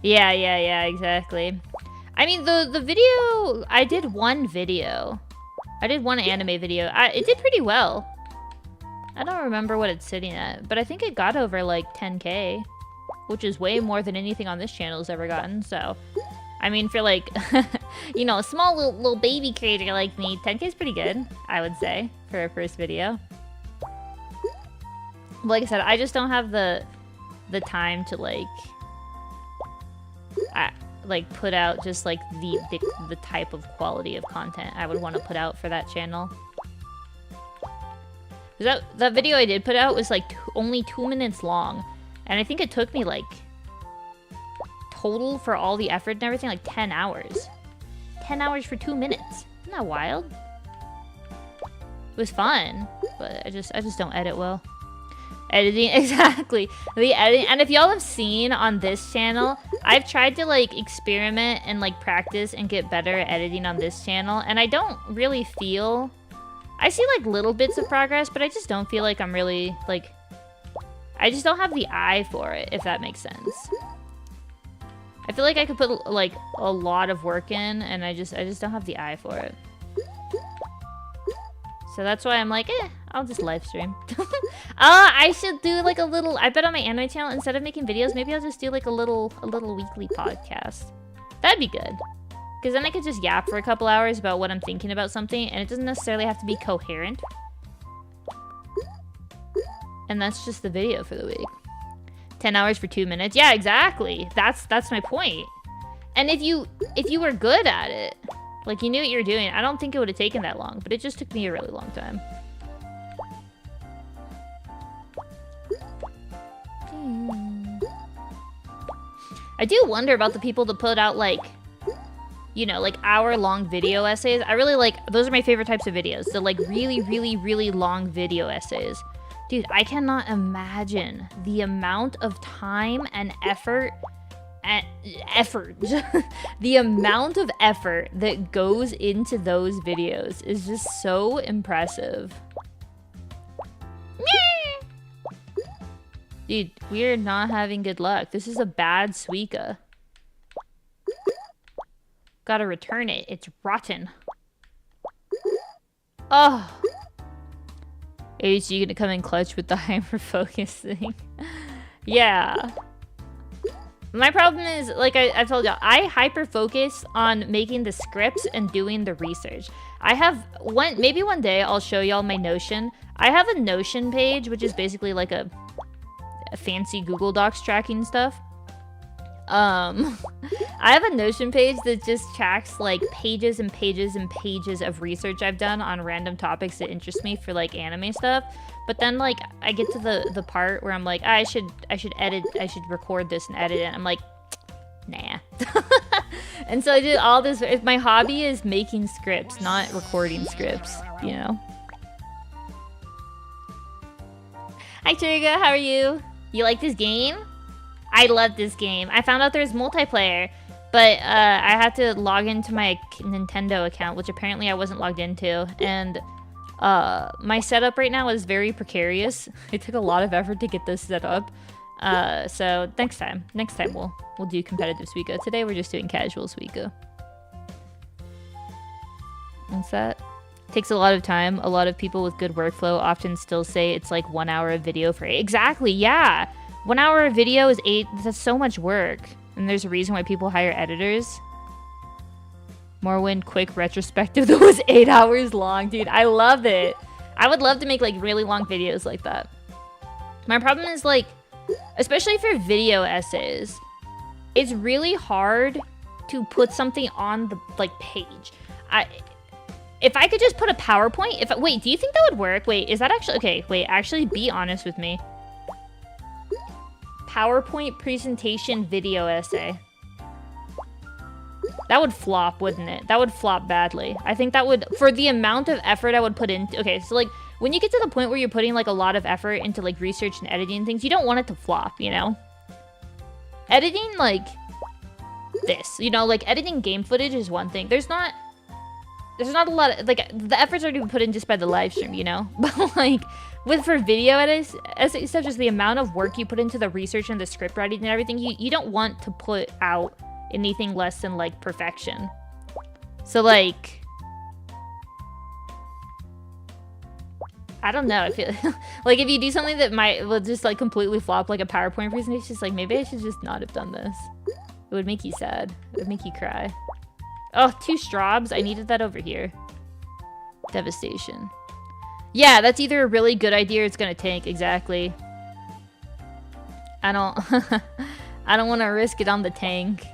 Yeah, exactly. I mean, the video, I did one video. I did one anime video. It did pretty well. I don't remember what it's sitting at, but I think it got over like 10K, which is way more than anything on this channel has ever gotten. So, I mean, for like, You know, a small little baby creator like me, 10K is pretty good, I would say, for a first video. Like I said, I just don't have the time to like put out just like the type of quality of content I would want to put out for that channel. That video I did put out was like only 2 minutes long, and I think it took me like total for all the effort and everything like 10 hours. 10 hours for 2 minutes. Isn't that wild? It was fun, but I just don't edit well. Editing, exactly. The editing, and if y'all have seen on this channel, I've tried to like experiment and like practice and get better at editing on this channel, and I don't really feel... I see like little bits of progress, but I just don't feel like I'm really like... I just don't have the eye for it, if that makes sense. I feel like I could put like a lot of work in, and I just don't have the eye for it. So that's why I'm like, I'll just live stream. I should do like a little... I bet on my anime channel, instead of making videos, maybe I'll just do like a little weekly podcast. That'd be good. Because then I could just yap for a couple hours about what I'm thinking about something, and it doesn't necessarily have to be coherent. And that's just the video for the week. 10 hours for 2 minutes. Yeah, exactly. That's my point. And if you were good at it, like you knew what you were doing, I don't think it would have taken that long, but it just took me a really long time. I do wonder about the people that put out like, you know, like hour-long video essays. I really like, those are my favorite types of videos. The like really long video essays. Dude, I cannot imagine the amount of time and effort the amount of effort that goes into those videos is just so impressive. Dude, we're not having good luck. This is a bad Suika. Gotta return it. It's rotten. Oh. Is you gonna come in clutch with the hyper-focus thing? Yeah. My problem is, like I told y'all, I hyper-focus on making the scripts and doing the research. I have maybe one day I'll show y'all my Notion. I have a Notion page, which is basically like a fancy Google Docs tracking stuff. I have a Notion page that just tracks like pages and pages and pages of research I've done on random topics that interest me for like anime stuff. But then like I get to the part where I'm like, I should record this and edit it. I'm like, nah. And so I did all this. My hobby is making scripts, not recording scripts, you know. Hi Triga, how are you? You like this game? I love this game. I found out there's multiplayer, but I had to log into my Nintendo account, which apparently I wasn't logged into, and my setup right now is very precarious. It took a lot of effort to get this set up. So next time we'll do competitive Suika. Today we're just doing casual Suika. What's that? Takes a lot of time. A lot of people with good workflow often still say it's like 1 hour of video for 8. Exactly, yeah. 1 hour of video is 8. That's so much work. And there's a reason why people hire editors. Morrowind quick retrospective that was 8 hours long, dude. I love it. I would love to make like really long videos like that. My problem is like, especially for video essays, it's really hard to put something on the like page. If I could just put a PowerPoint, wait, do you think that would work? Wait, is that actually, okay, wait, actually be honest with me. PowerPoint presentation video essay. That would flop, wouldn't it? That would flop badly. I think that would, for the amount of effort I would put into, okay, so like, when you get to the point where you're putting like a lot of effort into like research and editing and things, you don't want it to flop, you know? Editing like this, you know, like editing game footage is one thing. There's not a lot of, like, the effort's already been put in just by the live stream, you know? But like, for video edits, stuff, just the amount of work you put into the research and the script writing and everything, you don't want to put out anything less than like perfection. So like, I don't know, I feel like if you do something that will just like completely flop, like a PowerPoint presentation, it's just like, maybe I should just not have done this. It would make you sad. It would make you cry. Oh, 2 strobs. I needed that over here. Devastation. Yeah, that's either a really good idea or it's gonna tank. Exactly. I don't... I don't want to risk it on the tank.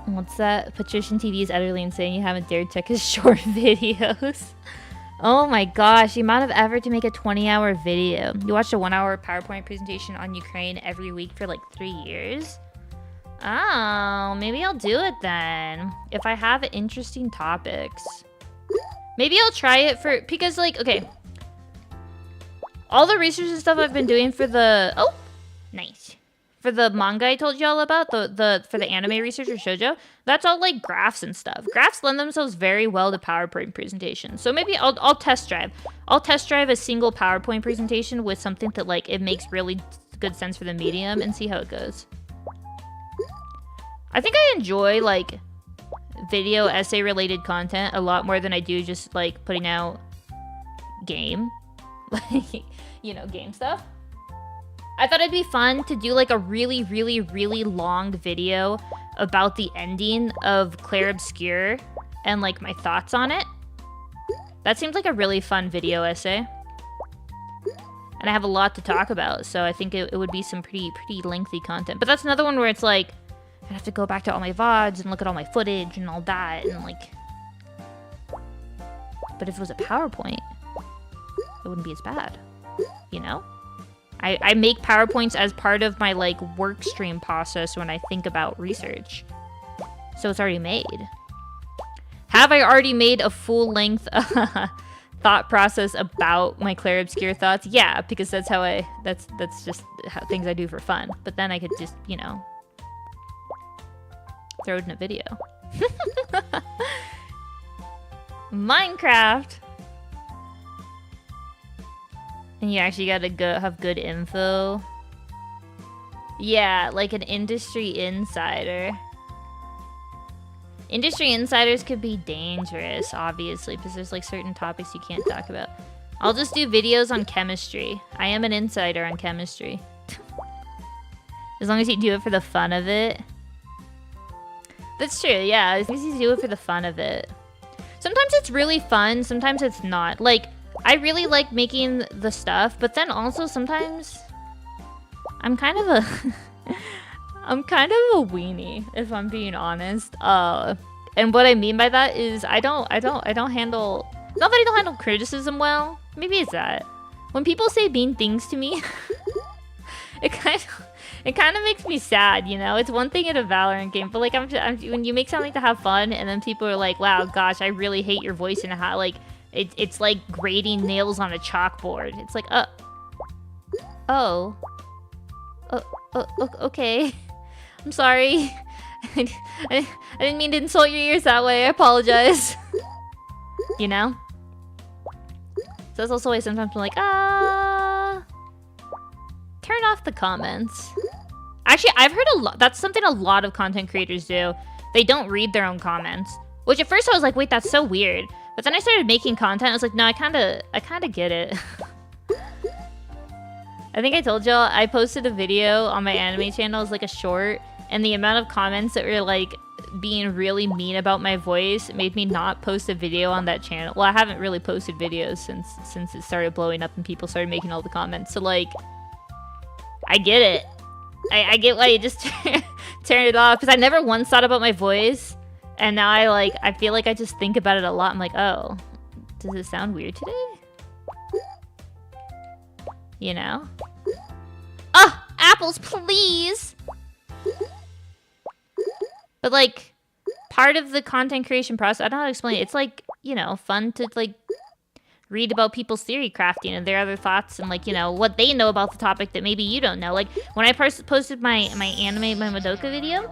What's that? Patrician TV is utterly insane. You haven't dared check his short videos. Oh my gosh, the amount of effort to make a 20-hour video. You watched a 1-hour PowerPoint presentation on Ukraine every week for like 3 years? Oh, maybe I'll do it then. If I have interesting topics. Maybe I'll try it for... Because like, okay. All the research and stuff I've been doing for the... Oh, nice. For the manga I told you all about, for the anime research or shoujo, that's all like graphs and stuff. Graphs lend themselves very well to PowerPoint presentations. So maybe I'll test drive. I'll test drive a single PowerPoint presentation with something that like it makes really good sense for the medium and see how it goes. I think I enjoy like video essay related content a lot more than I do just like putting out game, like, you know, game stuff. I thought it'd be fun to do like a really, really, really long video about the ending of Clair Obscur and like my thoughts on it. That seems like a really fun video essay. And I have a lot to talk about, so I think it would be some pretty lengthy content. But that's another one where it's like, I have to go back to all my VODs and look at all my footage and all that and like... But if it was a PowerPoint, it wouldn't be as bad, you know? I make PowerPoints as part of my like work stream process when I think about research. So it's already made. Have I already made a full length thought process about my Clair Obscur thoughts? Yeah, because that's how that's just how, things I do for fun. But then I could just, you know, throw it in a video. Minecraft. And you actually gotta have good info. Yeah, like an industry insider. Industry insiders could be dangerous, obviously, because there's like certain topics you can't talk about. I'll just do videos on chemistry. I am an insider on chemistry. As long as you do it for the fun of it. That's true, yeah. As long as you do it for the fun of it. Sometimes it's really fun, sometimes it's not. Like, I really like making the stuff, but then also sometimes I'm kind of a I'm kind of a weenie, if I'm being honest. And what I mean by that is I don't handle, not that I don't handle criticism well. Maybe it's that. When people say mean things to me, it kind of makes me sad, you know? It's one thing in a Valorant game, but like when you make something to have fun and then people are like, wow, gosh, I really hate your voice and how like it's like grating nails on a chalkboard. It's like, okay. I'm sorry. I didn't mean to insult your ears that way. I apologize. You know? So that's also why sometimes I'm like, turn off the comments. Actually, I've heard a lot. That's something a lot of content creators do. They don't read their own comments. Which at first I was like, wait, that's so weird. But then I started making content. I was like, no, I kind of get it. I think I told y'all I posted a video on my anime channel as like a short, and the amount of comments that were like being really mean about my voice made me not post a video on that channel. Well, I haven't really posted videos since it started blowing up and people started making all the comments. So like, I get it. I get why you just turn it off, because I never once thought about my voice. And now I feel like I just think about it a lot. I'm like, oh, does it sound weird today? You know? Oh, apples, please! But like, part of the content creation process, I don't know how to explain it. It's like, you know, fun to like read about people's theory crafting and their other thoughts and like, you know, what they know about the topic that maybe you don't know. Like, when I posted my anime, my Madoka video,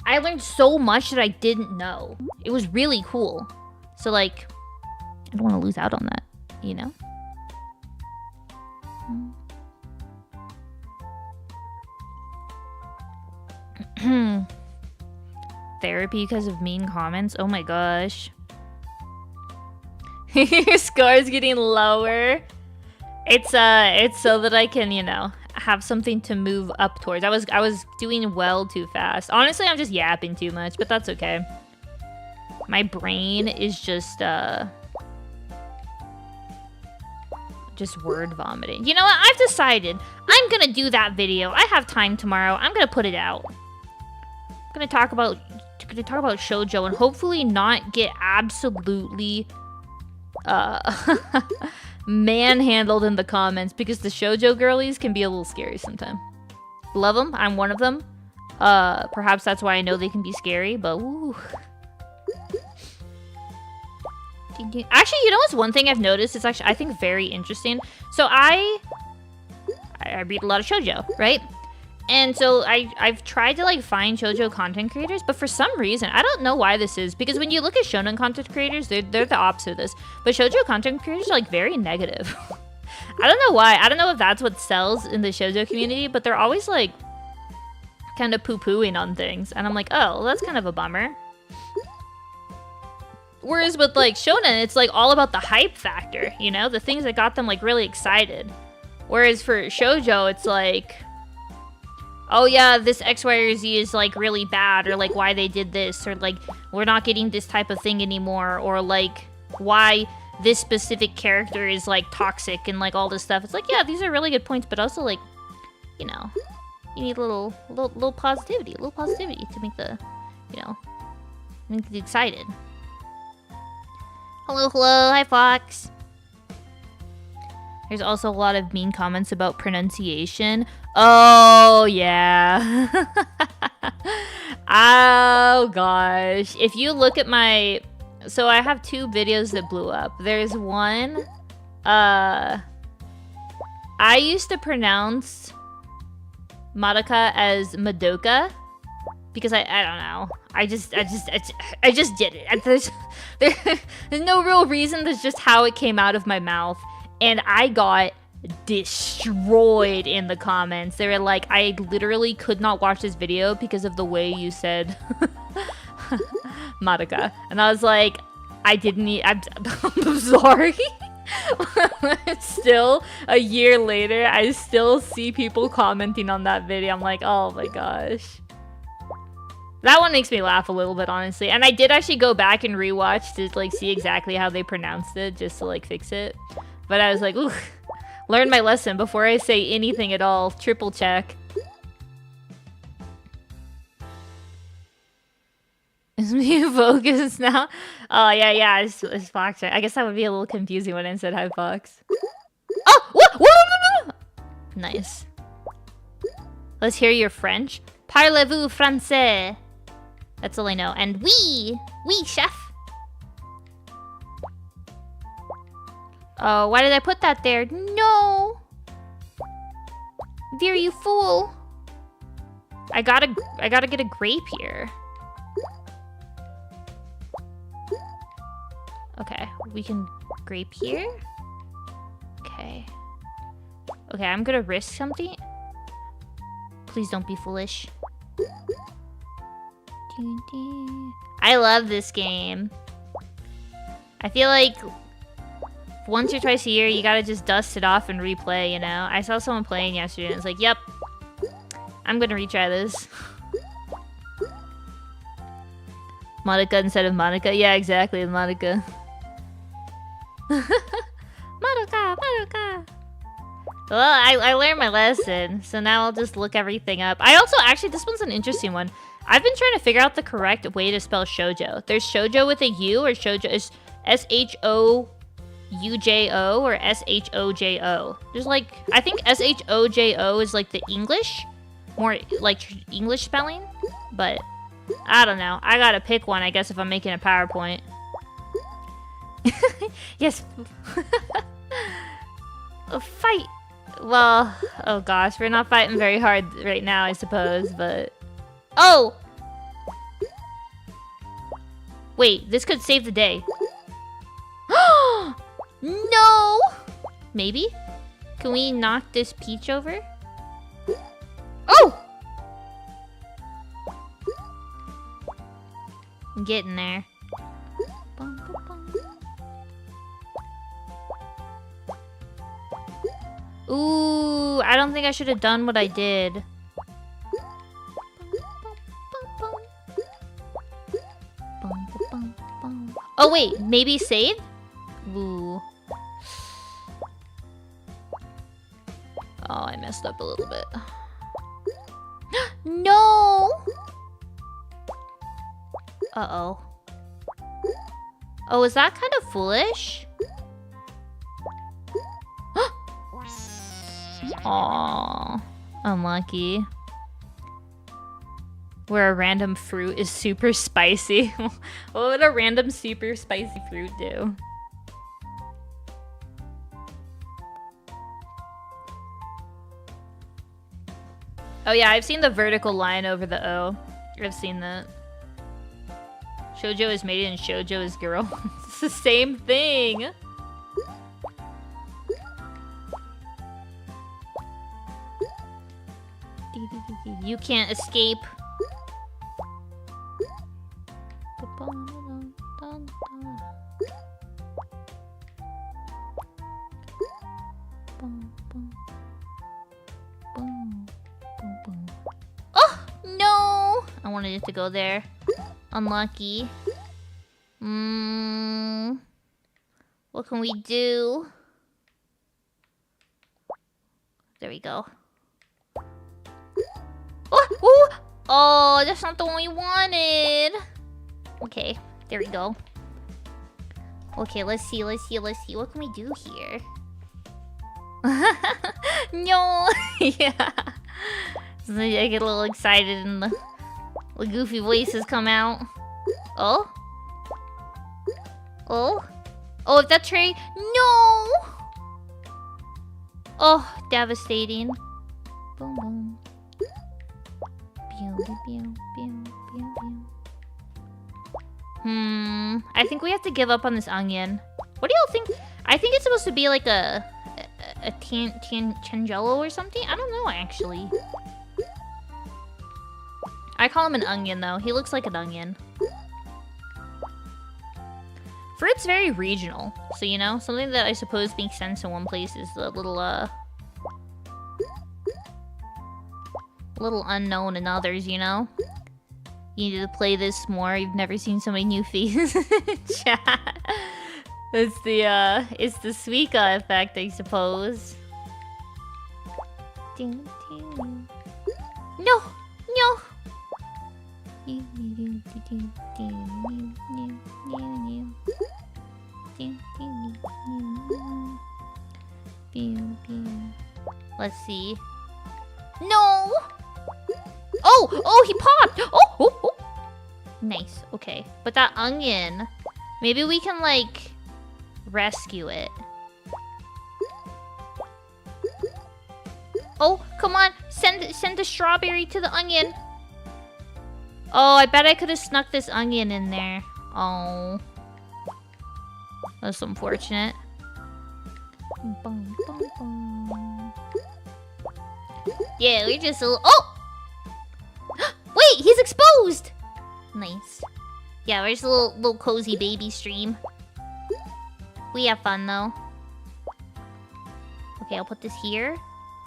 I learned so much that I didn't know. It was really cool. So like, I don't want to lose out on that, you know? Therapy because of mean comments? Oh my gosh. Your score is getting lower. It's so that I can, you know, have something to move up towards. I was doing well too fast. Honestly, I'm just yapping too much, but that's okay. My brain is just word vomiting. You know what? I've decided I'm gonna do that video. I have time tomorrow. I'm gonna put it out. I'm gonna talk about shoujo and hopefully not get absolutely manhandled in the comments because the shoujo girlies can be a little scary sometimes. Love them. I'm one of them. Perhaps that's why I know they can be scary, but woo. Actually, you know what's one thing I've noticed? It's actually, I think, very interesting. So I read a lot of shoujo, right? And so I've tried to like find shoujo content creators, but for some reason, I don't know why this is, because when you look at shonen content creators, they're the opposite of this. But shoujo content creators are like very negative. I don't know why. I don't know if that's what sells in the shoujo community, but they're always like kind of poo-pooing on things. And I'm like, oh, well, that's kind of a bummer. Whereas with like shonen, it's like all about the hype factor, you know, the things that got them like really excited. Whereas for shoujo, it's like, oh yeah, this X, Y, or Z is like really bad, or like why they did this, or like we're not getting this type of thing anymore, or like why this specific character is like toxic and like all this stuff. It's like, yeah, these are really good points, but also like, you know, you need a little positivity, to make the, you know, make it excited. Hello, hi Fox. There's also a lot of mean comments about pronunciation. Oh, yeah. Oh, gosh. If you look at my... So I have 2 videos that blew up. There's one... I used to pronounce Madoka as Madoka. Because I don't know. I just did it. There's no real reason. That's just how it came out of my mouth. And I got destroyed in the comments. They were like, I literally could not watch this video because of the way you said Madoka. And I was like, I'm sorry. Still, a year later, I still see people commenting on that video. I'm like, oh my gosh. That one makes me laugh a little bit, honestly. And I did actually go back and rewatch to like see exactly how they pronounced it, just to like fix it. But I was like, ooh, learn my lesson before I say anything at all. Triple check. Is me focused now? Oh, yeah, it's Fox. I guess that would be a little confusing when I said hi, Fox. Oh, what? Nice. Let's hear your French. Parlez-vous français? That's all I know. And oui, chef. Oh, why did I put that there? No. Veer, you fool. I gotta get a grape here. Okay, we can grape here. Okay. Okay, I'm gonna risk something. Please don't be foolish. I love this game. I feel like once or twice a year, you gotta just dust it off and replay, you know? I saw someone playing yesterday and it's like, yep, I'm gonna retry this. Madoka instead of Monica? Yeah, exactly, Madoka. Madoka. Well, I learned my lesson, so now I'll just look everything up. I also, actually, this one's an interesting one. I've been trying to figure out the correct way to spell shoujo. There's shoujo with a U, or shoujo is S-H-O-U-J-O or S-H-O-J-O. There's like, I think S-H-O-J-O is like the English, more like English spelling, but I don't know. I gotta pick one, I guess, if I'm making a PowerPoint. Yes. Fight. Well, oh gosh, we're not fighting very hard right now, I suppose, but... Oh! Wait, this could save the day. No! Maybe? Can we knock this peach over? Oh! I'm getting there. Ooh, Shoot, I don't think I should have done what I did. Oh wait, maybe save? Ooh. Oh, I messed up a little bit. No! Uh-oh. Oh, is that kind of foolish? Aww. Unlucky. Where a random fruit is super spicy. What would a random super spicy fruit do? Oh yeah, I've seen the vertical line over the O. I've seen that. Shoujo is maiden and shoujo is girl. It's the same thing. You can't escape. Oh, no! I wanted it to go there. Unlucky. What can we do? There we go. Oh, oh, oh, that's not the one we wanted. Okay, there we go. Okay, let's see. What can we do here? No! Yeah. So I get a little excited and the goofy voices come out. Oh? Oh? Oh, if that tray... No! Oh, devastating. Boom, boom. Pew, pew, pew, pew, pew, pew. I think we have to give up on this onion. What do y'all think? I think it's supposed to be like a tangelo or something? I don't know, actually. I call him an onion, though. He looks like an onion. Fruit's very regional. So, you know, something that I suppose makes sense in one place is the little unknown in others, you know? You need to play this more. You've never seen so many new faces in chat. It's the Suika effect, I suppose. Ding, ding. No! No! Let's see. No! Oh! Oh, he popped! Oh! Oh! Oh! Nice. Okay. But that onion... Maybe we can, like... rescue it. Oh, come on! Send the strawberry to the onion! Oh, I bet I could have snuck this onion in there. Oh. That's unfortunate. Yeah, we're just a little... Oh! Wait, he's exposed! Nice. Yeah, we're just a little cozy baby stream. We have fun, though. Okay, I'll put this here.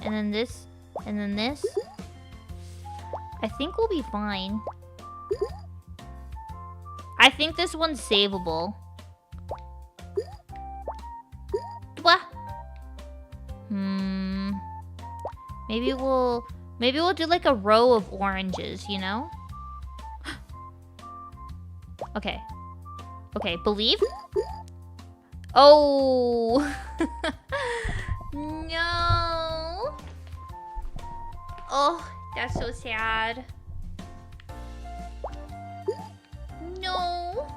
And then this. And then this. I think we'll be fine. I think this one's savable. What? Maybe we'll do like a row of oranges, you know? Okay. Okay, believe? Oh! No! Oh, that's so sad. No!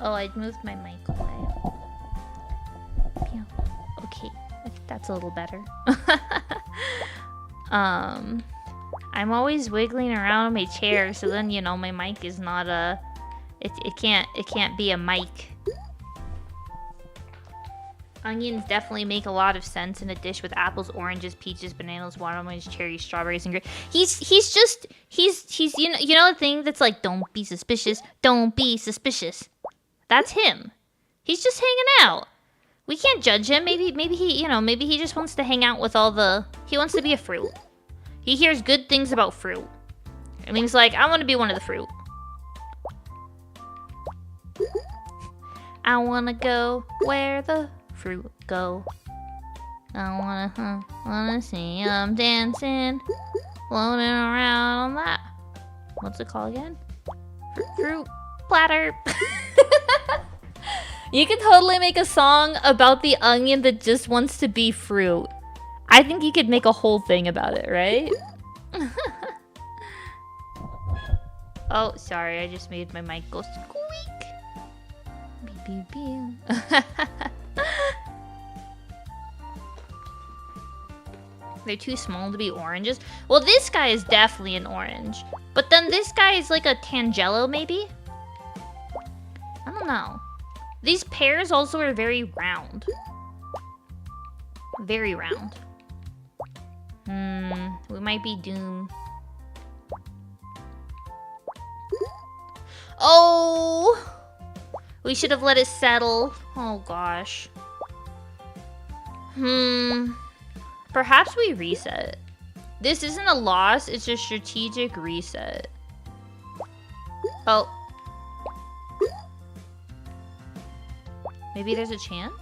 Oh, I moved my mic away. Okay, that's a little better. I'm always wiggling around in my chair, so then, you know, my mic is not a... It can't be a mic. Onions definitely make a lot of sense in a dish with apples, oranges, peaches, bananas, watermelons, cherries, strawberries, and grapes. He's you know the thing that's like, don't be suspicious, don't be suspicious. That's him. He's just hanging out. We can't judge him. Maybe he just wants to hang out with all the. He wants to be a fruit. He hears good things about fruit. I mean, he's like, I want to be one of the fruit. I wanna go where the fruit go. I wanna see 'em dancing, floating around on that. What's it called again? Fruit platter. You could totally make a song about the onion that just wants to be fruit. I think you could make a whole thing about it, right? Oh, sorry, I just made my mic go squeak. Beep, beep, beep. They're too small to be oranges. Well, this guy is definitely an orange. But then this guy is like a Tangelo, maybe? I don't know. These pears also are very round. Very round. We might be doomed. Oh! We should have let it settle. Oh gosh. Perhaps we reset. This isn't a loss, it's a strategic reset. Oh. Maybe there's a chance?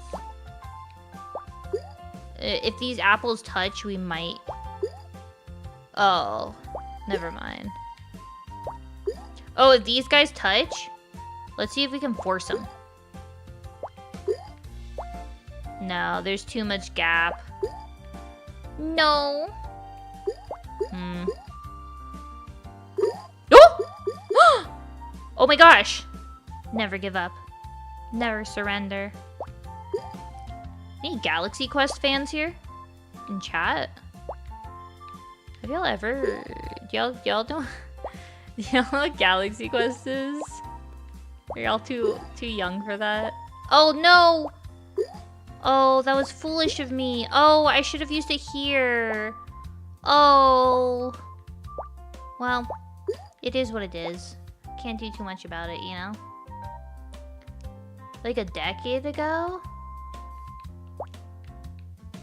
If these apples touch, we might... Oh. Never mind. Oh, if these guys touch, let's see if we can force them. No, there's too much gap. No. Oh! Oh my gosh. Never give up. Never surrender. Any Galaxy Quest fans here? In chat? Have y'all ever... Y'all don't... Do y'all know what Galaxy Quest is? Are y'all too young for that? Oh no! Oh, that was foolish of me. Oh, I should have used it here. Oh. Well, it is what it is. Can't do too much about it, you know? Like a decade ago?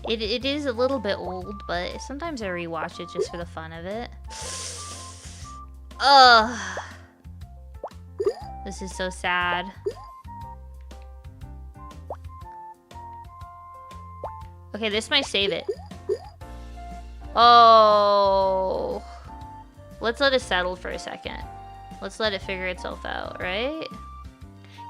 It is a little bit old, but sometimes I rewatch it just for the fun of it. Ugh. This is so sad. Okay, this might save it. Oh. Let's let it settle for a second. Let's let it figure itself out, right?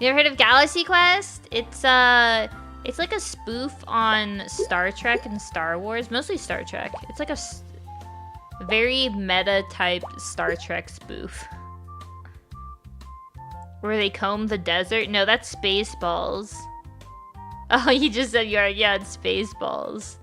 You ever heard of Galaxy Quest? It's like a spoof on Star Trek and Star Wars. Mostly Star Trek. It's like a very meta-type Star Trek spoof. Where they comb the desert? No, that's Spaceballs. Oh, you just said you are. Yeah, it's Spaceballs.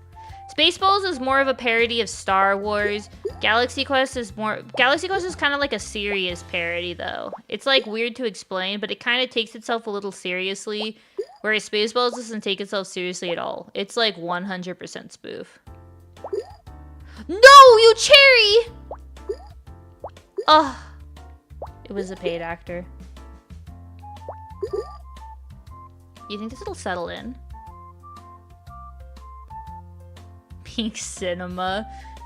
Spaceballs is more of a parody of Star Wars. Galaxy Quest is kind of like a serious parody, though. It's like weird to explain, but it kind of takes itself a little seriously. Whereas Spaceballs doesn't take itself seriously at all. It's like 100% spoof. No, you cherry! Ugh. It was a paid actor. You think this will settle in? Pink cinema.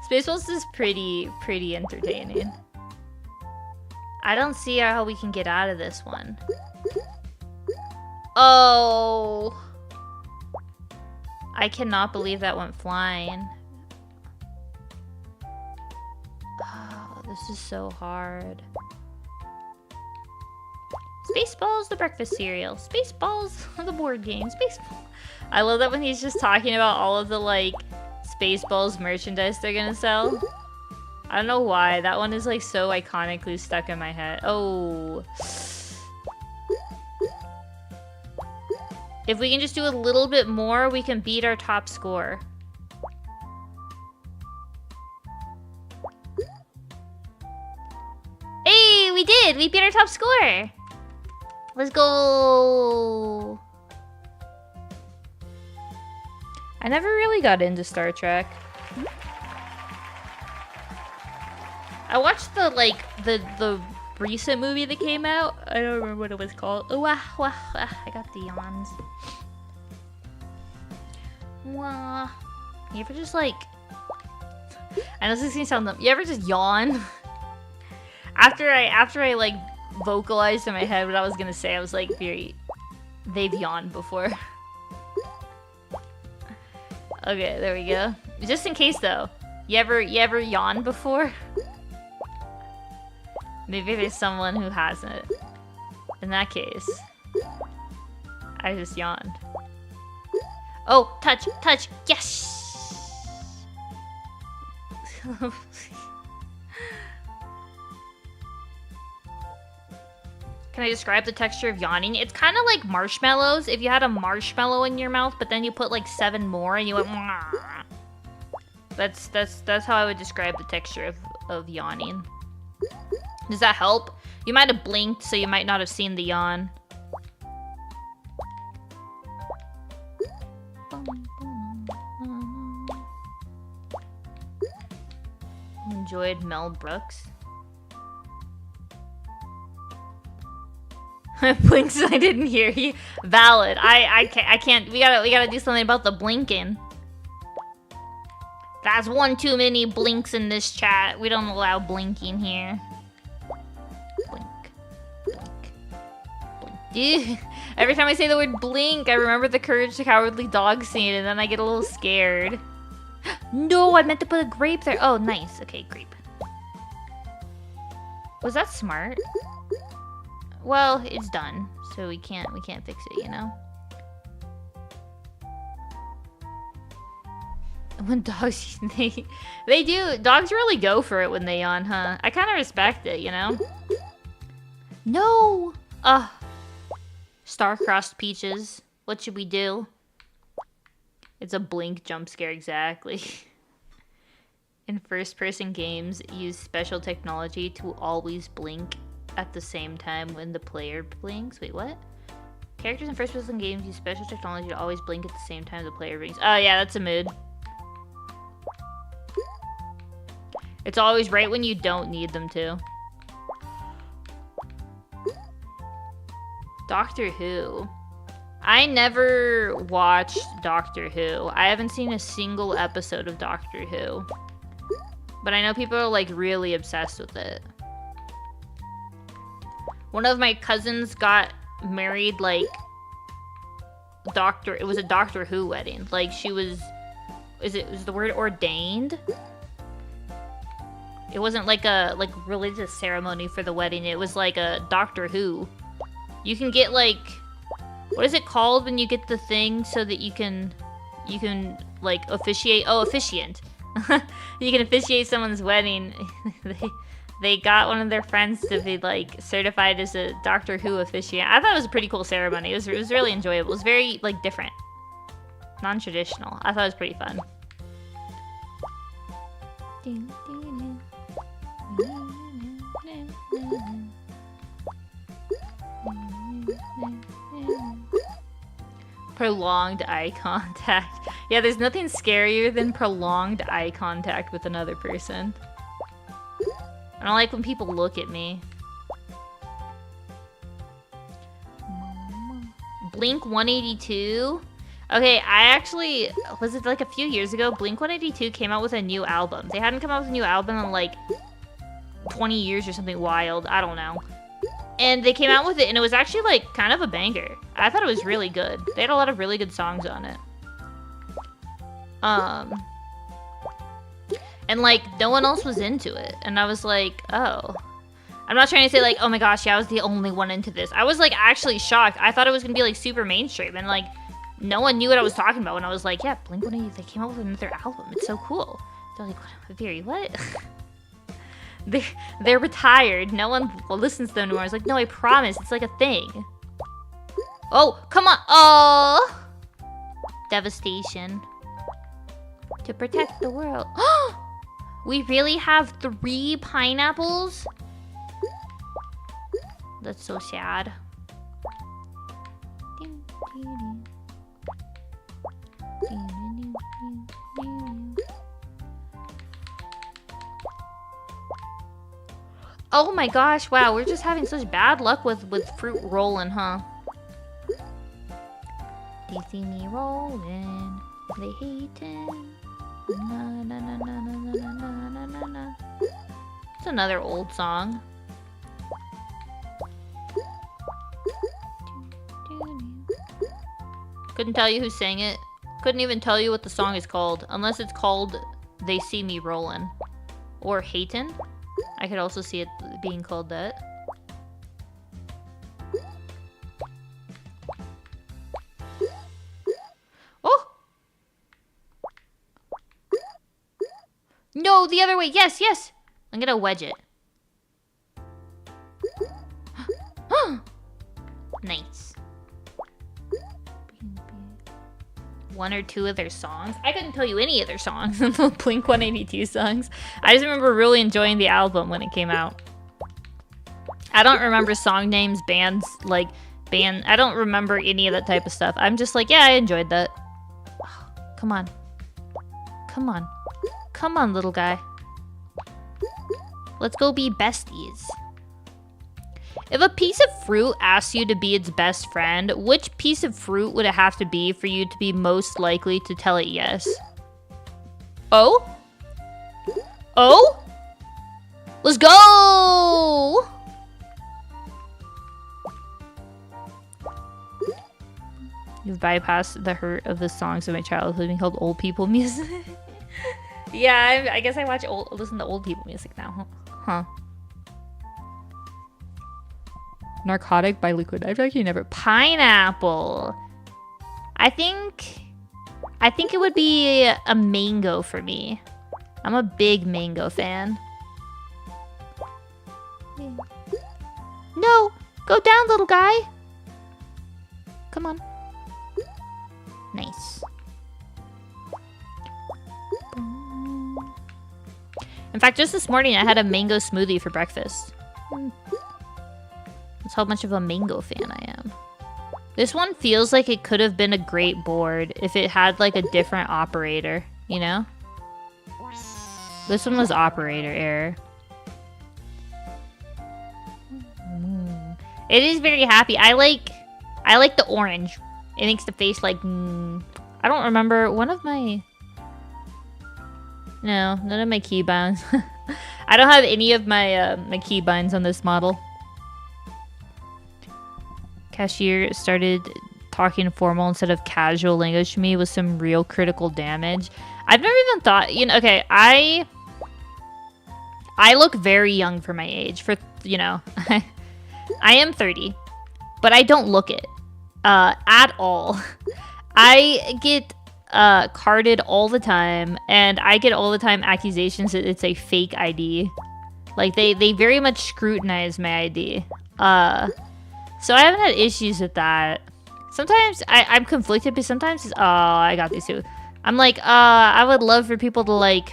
Spaceballs is pretty entertaining. I don't see how we can get out of this one. Oh. I cannot believe that went flying. Oh, this is so hard. Spaceballs, the breakfast cereal. Spaceballs, the board game. Spaceballs. I love that when he's just talking about all of the, like, Spaceballs merchandise they're gonna sell. I don't know why. That one is, like, so iconically stuck in my head. Oh. If we can just do a little bit more, we can beat our top score. Hey, we did! We beat our top score! Let's go! I never really got into Star Trek. I watched the the recent movie that came out. I don't remember what it was called. Ooh, I got the yawns. Wah. You ever just like... I know this is gonna sound dumb. You ever just yawn? after I like vocalized in my head what I was gonna say, I was like, they've yawned before. Okay, there we go. Just in case though, you ever yawned before? Maybe there's someone who hasn't. In that case, I just yawned. Oh, touch, yes! Can I describe the texture of yawning? It's kind of like marshmallows. If you had a marshmallow in your mouth, but then you put like 7 more and you went... Mwah. That's how I would describe the texture of yawning. Does that help? You might have blinked, so you might not have seen the yawn. Enjoyed Mel Brooks. Blinks, I didn't hear you. Valid. I can't. We gotta do something about the blinking. That's one too many blinks in this chat. We don't allow blinking here. Blink. Dude, every time I say the word blink, I remember the Courage the Cowardly Dog scene, and then I get a little scared. No, I meant to put a grape there. Oh, nice. Okay, grape. Was that smart? Well, it's done, so we can't fix it, you know? When dogs, they do. Dogs really go for it when they yawn, huh? I kind of respect it, you know? No! Star-crossed peaches. What should we do? It's a blink jump scare, exactly. In first-person games, use special technology to always blink at the same time when the player blinks. Wait, what? Characters in first-person games use special technology to always blink at the same time the player blinks. Oh yeah, that's a mood. It's always right when you don't need them to. Doctor Who. I never watched Doctor Who. I haven't seen a single episode of Doctor Who. But I know people are like really obsessed with it. One of my cousins got married like it was a Doctor Who wedding. Like she was, was the word ordained? It wasn't like a religious ceremony for the wedding. It was like a Doctor Who. You can get like, what is it called when you get the thing so that you can like officiate? Oh, officiant. You can officiate someone's wedding. They got one of their friends to be like certified as a Doctor Who officiant. I thought it was a pretty cool ceremony. It was really enjoyable. It was very like different, non-traditional. I thought it was pretty fun. Prolonged eye contact. Yeah, there's nothing scarier than prolonged eye contact with another person. I don't like when people look at me. Blink 182? Okay, I actually... Was it like a few years ago? Blink 182 came out with a new album. They hadn't come out with a new album in like 20 years or something wild. I don't know. And they came out with it, and it was actually like kind of a banger. I thought it was really good. They had a lot of really good songs on it. And like no one else was into it, and I was like, oh. I'm not trying to say like, oh my gosh, yeah, I was the only one into this. I was like actually shocked. I thought it was gonna be like super mainstream, and like no one knew what I was talking about when I was like, yeah, Blink-182, they came out with another album. It's so cool. They're like, what? Theory, what? They're retired. No one listens to them anymore. I was like, no, I promise. It's like a thing. Oh, come on. Oh. Devastation. To protect the world. We really have 3 pineapples? That's so sad. Oh my gosh, wow, we're just having such bad luck with fruit rolling, huh? They see me rolling, they hating. Na na na na na na na na na na. It's another old song. Couldn't tell you who sang it. Couldn't even tell you what the song is called, unless it's called They See Me Rollin'. Or Hatin'. I could also see it being called that. Oh! No, the other way. Yes, yes! I'm gonna wedge it. Nice. One or two of their songs. I couldn't tell you any of their songs. The Blink 182 songs. I just remember really enjoying the album when it came out. I don't remember song names, bands, like, I don't remember any of that type of stuff. I'm just like, yeah, I enjoyed that. Come on. Come on. Come on, little guy. Let's go be besties. If a piece of fruit asks you to be its best friend, which piece of fruit would it have to be for you to be most likely to tell it yes? Oh? Oh? Let's go! You've bypassed the hurt of the songs of my childhood being called old people music. Yeah, I guess I listen to old people music now. Huh. Narcotic by Liquid. I've actually never. Pineapple. I think it would be a mango for me. I'm a big mango fan. No! Go down, little guy! Come on. Nice. In fact, just this morning I had a mango smoothie for breakfast. That's how much of a mango fan I am. This one feels like it could have been a great board if it had like a different operator, you know? This one was operator error. It is very happy. I like the orange. It makes the face like I don't remember one of my. No, none of my keybinds. I don't have any of my my keybinds on this model. Cashier started talking formal instead of casual language to me with some real critical damage. I've never even thought, you know, okay, I look very young for my age. For, you know, I am 30, but I don't look it at all. I get carded all the time, and I get all the time accusations that it's a fake ID. Like, they very much scrutinize my ID. So I haven't had issues with that. Sometimes I'm conflicted, but sometimes it's, oh, I got these two. I'm like, I would love for people to, like,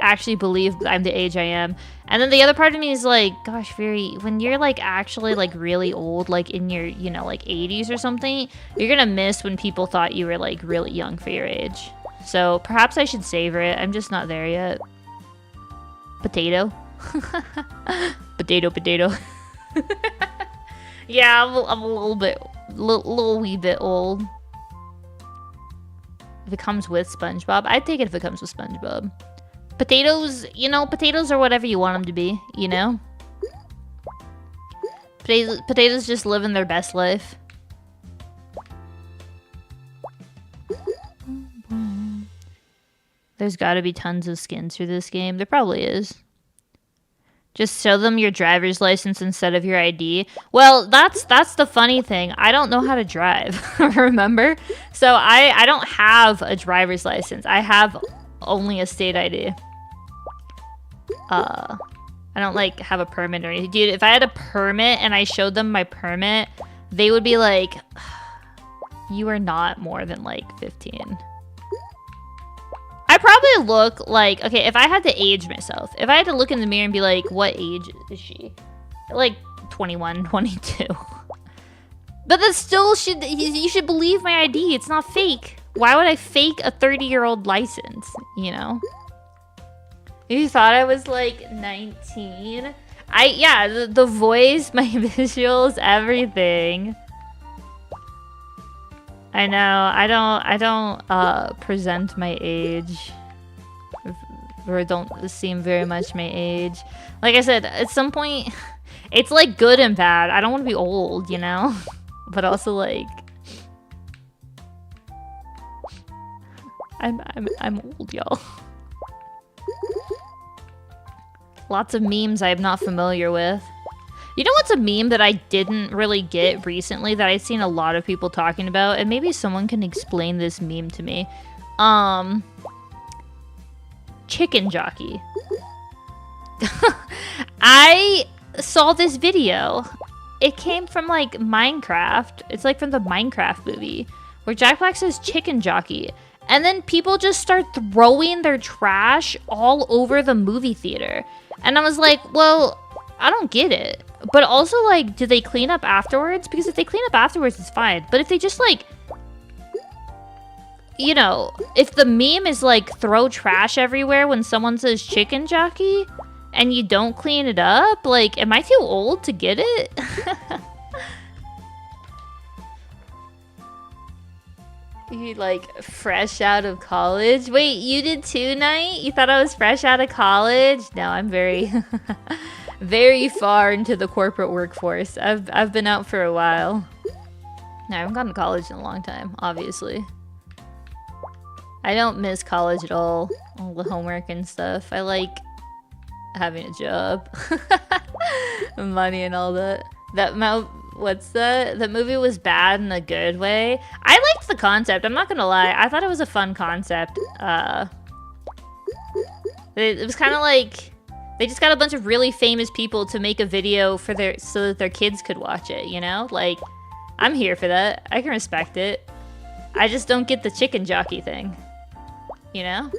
actually believe I'm the age I am. And then the other part of me is like, gosh, when you're, like, actually, like, really old, like, in your, you know, like, 80s or something, you're gonna miss when people thought you were, like, really young for your age. So perhaps I should savor it. I'm just not there yet. Potato. Potato. Yeah, I'm a little wee bit old. If it comes with SpongeBob, I'd take it if it comes with SpongeBob. Potatoes, you know, potatoes are whatever you want them to be, you know? Potatoes just living their best life. There's gotta be tons of skins for this game. There probably is. Just show them your driver's license instead of your ID. Well, that's the funny thing. I don't know how to drive, remember? So I don't have a driver's license. I have only a state ID. I don't, like, have a permit or anything. Dude, if I had a permit and I showed them my permit, they would be like, you are not more than, like, 15. I probably look like, okay, if I had to age myself, if I had to look in the mirror and be like, what age is she? Like 21, 22. But that's still, you should believe my ID. It's not fake. Why would I fake a 30-year-old license, you know? You thought I was like 19? Yeah, the voice, my visuals, everything. I know, I don't present my age. Or don't seem very much my age. Like I said, at some point, it's like good and bad. I don't want to be old, you know? But also like... I'm old, y'all. Lots of memes I'm not familiar with. You know what's a meme that I didn't really get recently that I've seen a lot of people talking about? And maybe someone can explain this meme to me. Chicken jockey. I saw this video. It came from like Minecraft. It's like from the Minecraft movie where Jack Black says chicken jockey. And then people just start throwing their trash all over the movie theater. And I was like, well, I don't get it. But also, like, do they clean up afterwards? Because if they clean up afterwards, it's fine. But if they just, like, you know, if the meme is, like, throw trash everywhere when someone says chicken jockey and you don't clean it up, like, am I too old to get it? You like fresh out of college? Wait, you did too, Night? You thought I was fresh out of college? No, I'm very, very far into the corporate workforce. I've been out for a while. No, I haven't gone to college in a long time, obviously. I don't miss college at all the homework and stuff. I like having a job, money and all that. What's that? The movie was bad in a good way. I liked the concept. I'm not gonna lie. I thought it was a fun concept. It was kind of like they just got a bunch of really famous people to make a video for so that their kids could watch it. You know, like I'm here for that. I can respect it. I just don't get the chicken jockey thing. You know?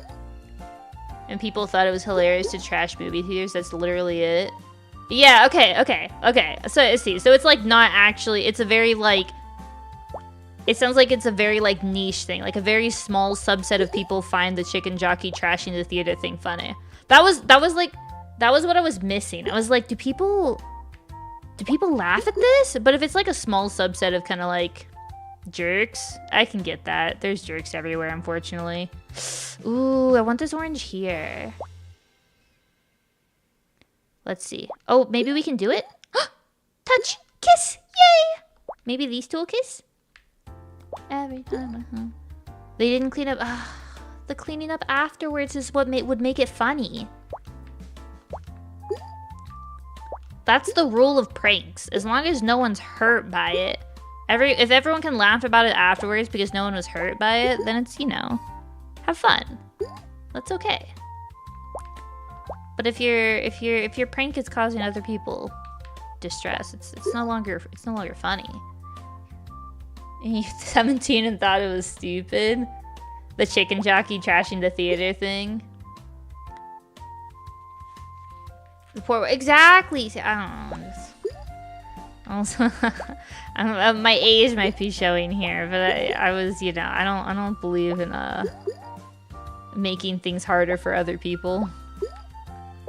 And people thought it was hilarious to trash movie theaters. That's literally it. Yeah, okay. So, let's see. So, it's, like, not actually... It's a very, like... It sounds like it's a very, like, niche thing. Like, a very small subset of people find the chicken jockey trashing the theater thing funny. That was what I was missing. I was like, do people laugh at this? But if it's, like, a small subset of kind of, like, jerks, I can get that. There's jerks everywhere, unfortunately. Ooh, I want this orange here. Let's see. Oh, maybe we can do it? Touch! Kiss! Yay! Maybe these two will kiss? Every time They didn't clean up... the cleaning up afterwards is what would make it funny. That's the rule of pranks. As long as no one's hurt by it. If everyone can laugh about it afterwards because no one was hurt by it, then it's, you know, have fun. That's okay. But if your prank is causing other people distress, it's no longer funny. And you're 17 and thought it was stupid. The chicken jockey trashing the theater thing. The poor exactly. I don't know. Also, my age might be showing here, but I was, you know, I don't believe in making things harder for other people.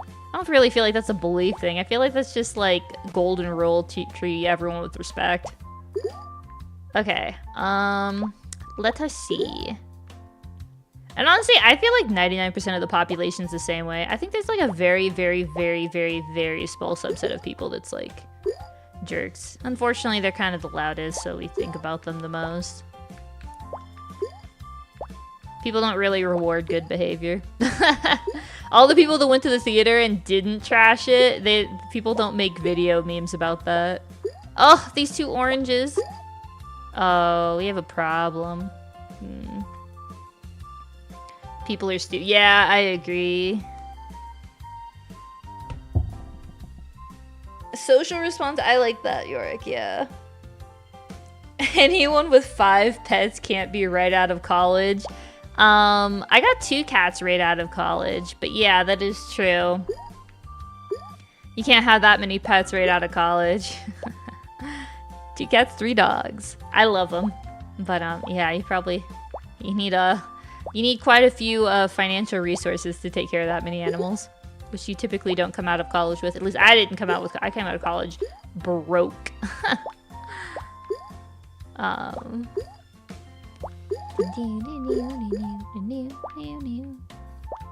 I don't really feel like that's a belief thing. I feel like that's just like golden rule to treat everyone with respect. Okay, let us see. And honestly, I feel like 99% of the population's the same way. I think there's like a very, very, very, very, very small subset of people that's like jerks. Unfortunately, they're kind of the loudest, so we think about them the most. People don't really reward good behavior. All the people that went to the theater and didn't trash it, people don't make video memes about that. Oh, these two oranges. Oh, we have a problem. People are stupid. Yeah, I agree. Social response, I like that, Yorick, yeah. Anyone with 5 pets can't be right out of college. I got 2 cats right out of college, but yeah, that is true. You can't have that many pets right out of college. 2 cats, 3 dogs. I love them. But, yeah, you probably You need quite a few financial resources to take care of that many animals, which you typically don't come out of college with. At least I didn't come out with. I came out of college broke.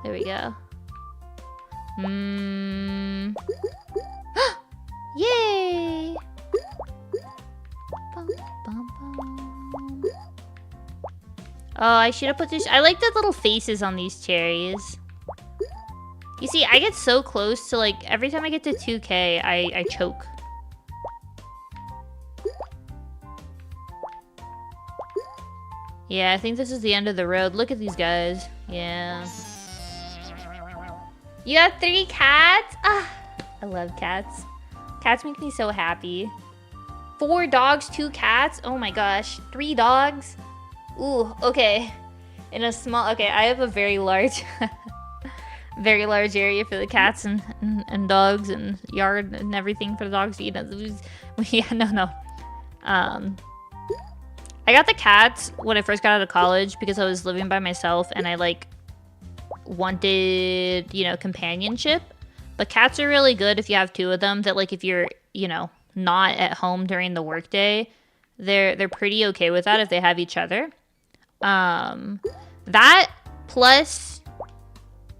There we go. Yay! Oh, I should have put this. I like the little faces on these cherries. You see, I get so close to, like, every time I get to 2K, I choke. Yeah, I think this is the end of the road. Look at these guys. Yeah. You have 3 cats? Ah, I love cats. Cats make me so happy. 4 dogs, 2 cats? Oh my gosh. 3 dogs? Ooh, okay. In a small... Okay, I have a very large... very large area for the cats and dogs and yard and everything for the dogs to eat. Yeah, no. I got the cats when I first got out of college because I was living by myself and I, like, wanted, you know, companionship. But cats are really good if you have 2 of them, that, like, if you're, you know, not at home during the workday, they're pretty okay with that if they have each other. That plus,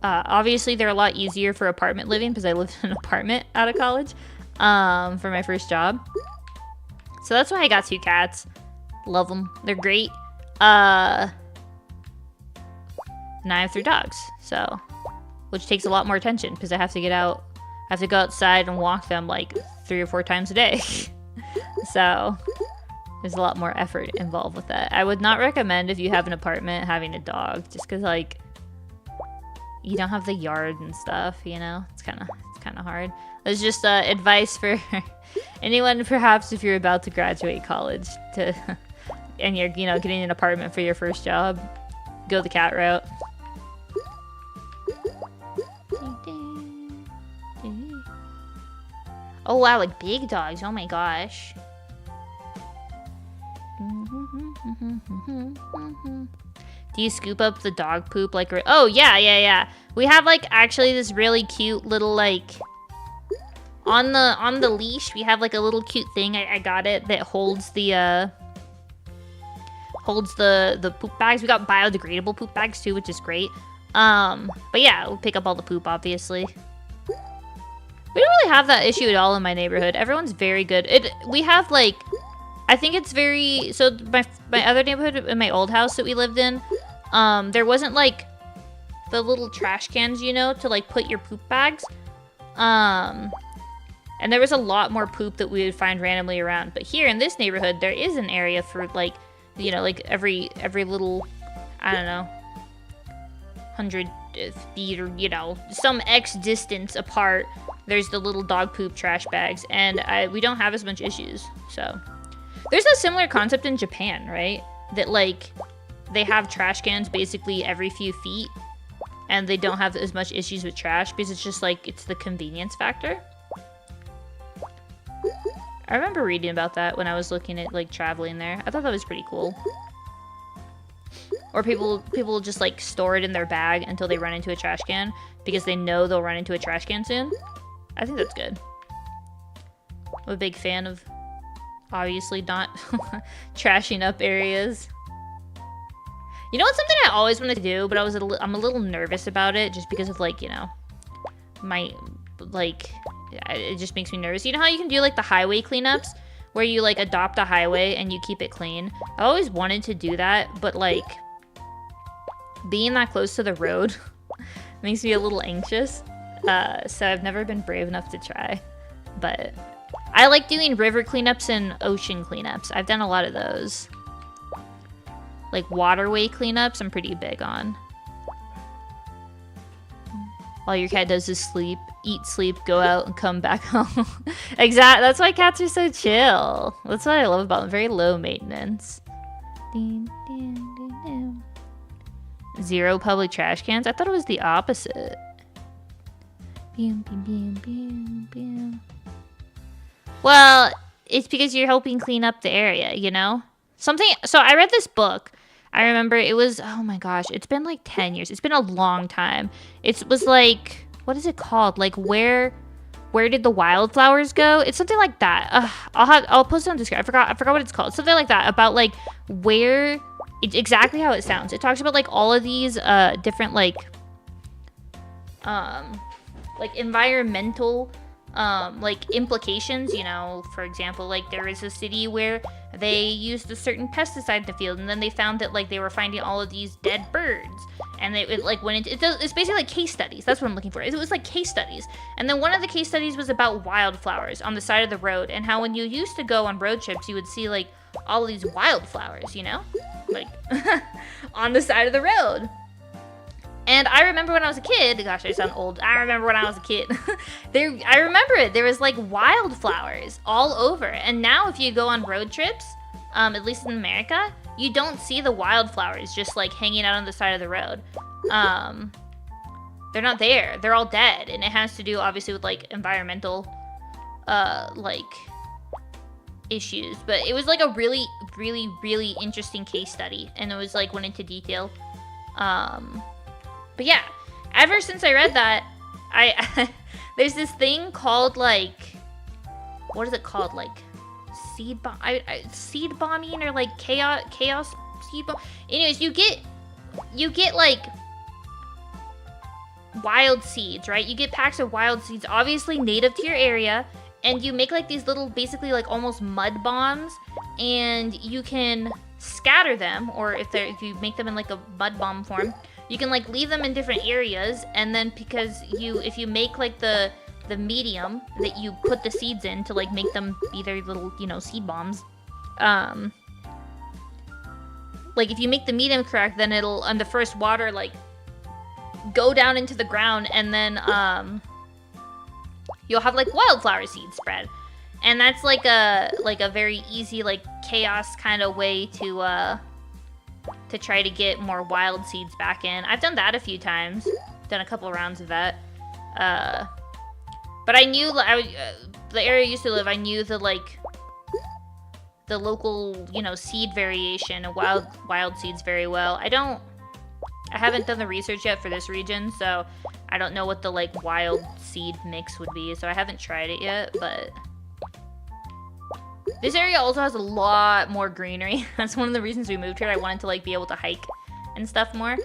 obviously they're a lot easier for apartment living because I lived in an apartment out of college for my first job. So that's why I got 2 cats. Love them. They're great. And I have 3 dogs, so, which takes a lot more attention because I have to get out. I have to go outside and walk them like 3 or 4 times a day. So there's a lot more effort involved with that. I would not recommend if you have an apartment having a dog, just because, like, you don't have the yard and stuff, you know? It's kind of hard. It's just advice for anyone, perhaps, if you're about to graduate college and you're, you know, getting an apartment for your first job, go the cat route. Oh wow, like big dogs. Oh my gosh. Do you scoop up the dog poop like... Oh, yeah. We have, like, actually this really cute little, like... On the leash, we have, like, a little cute thing. I got it that holds the, poop bags. We got biodegradable poop bags, too, which is great. But yeah, we'll pick up all the poop, obviously. We don't really have that issue at all in my neighborhood. Everyone's very good. We have, like... I think it's very... So, my other neighborhood, in my old house that we lived in, there wasn't, like, the little trash cans, you know, to, like, put your poop bags. And there was a lot more poop that we would find randomly around. But here in this neighborhood, there is an area for, like, you know, like, every little, I don't know, 100 feet or, you know, some X distance apart, there's the little dog poop trash bags. And we don't have as much issues, so... There's a similar concept in Japan, right? That, like, they have trash cans basically every few feet, and they don't have as much issues with trash because it's just, like, it's the convenience factor. I remember reading about that when I was looking at, like, traveling there. I thought that was pretty cool. Or people just, like, store it in their bag until they run into a trash can because they know they'll run into a trash can soon. I think that's good. I'm a big fan of... obviously not trashing up areas. You know what's something I always wanted to do, but I'm a little nervous about it just because of, like, you know, my, like, it just makes me nervous. You know how you can do, like, the highway cleanups where you, like, adopt a highway and you keep it clean? I always wanted to do that, but, like, being that close to the road makes me a little anxious. So I've never been brave enough to try, but I like doing river cleanups and ocean cleanups. I've done a lot of those. Like waterway cleanups, I'm pretty big on. All your cat does is sleep, eat, sleep, go out, and come back home. Exactly. That's why cats are so chill. That's what I love about them. Very low maintenance. 0 public trash cans? I thought it was the opposite. Well, it's because you're helping clean up the area, you know? So I read this book. I remember it was, oh my gosh, it's been like 10 years. It's been a long time. It was like, what is it called? Like where did the wildflowers go? It's something like that. I'll post it on Discord. I forgot what it's called. Something like that about like where, it's exactly how it sounds. It talks about like all of these different like environmental like implications, you know. For example, like there is a city where they used a certain pesticide in the field, and then they found that like they were finding all of these dead birds, and it like went into it's basically like case studies. That's what I'm looking for. It was like case studies, and then one of the case studies was about wildflowers on the side of the road, and how when you used to go on road trips, you would see like all of these wildflowers, you know, like on the side of the road. And I remember when I was a kid, gosh, I sound old. I remember when I was a kid. I remember it. There was like wildflowers all over. And now if you go on road trips, at least in America, you don't see the wildflowers just like hanging out on the side of the road. They're not there. They're all dead. And it has to do obviously with like environmental like issues. But it was like a really, really, really interesting case study. And it was like went into detail. But yeah, ever since I read that, there's this thing called like, what is it called? Like seed bombing or like chaos seed bomb. Anyways, you get like wild seeds, right? You get packs of wild seeds, obviously native to your area, and you make like these little, basically like almost mud bombs, and you can scatter them, or if you make them in like a mud bomb form, you can like leave them in different areas, and then because if you make like the medium that you put the seeds in to like make them be their little, you know, seed bombs, like if you make the medium correct, then it'll on the first water like go down into the ground, and then you'll have like wildflower seeds spread. And that's like a very easy like chaos kind of way to try to get more wild seeds back in. I've done that a few times. Done a couple rounds of that. But I knew the area I used to live, I knew the like the local, you know, seed variation and wild seeds very well. I haven't done the research yet for this region, so I don't know what the like wild seed mix would be, so I haven't tried it yet, but this area also has a lot more greenery. That's one of the reasons we moved here. I wanted to like be able to hike and stuff more.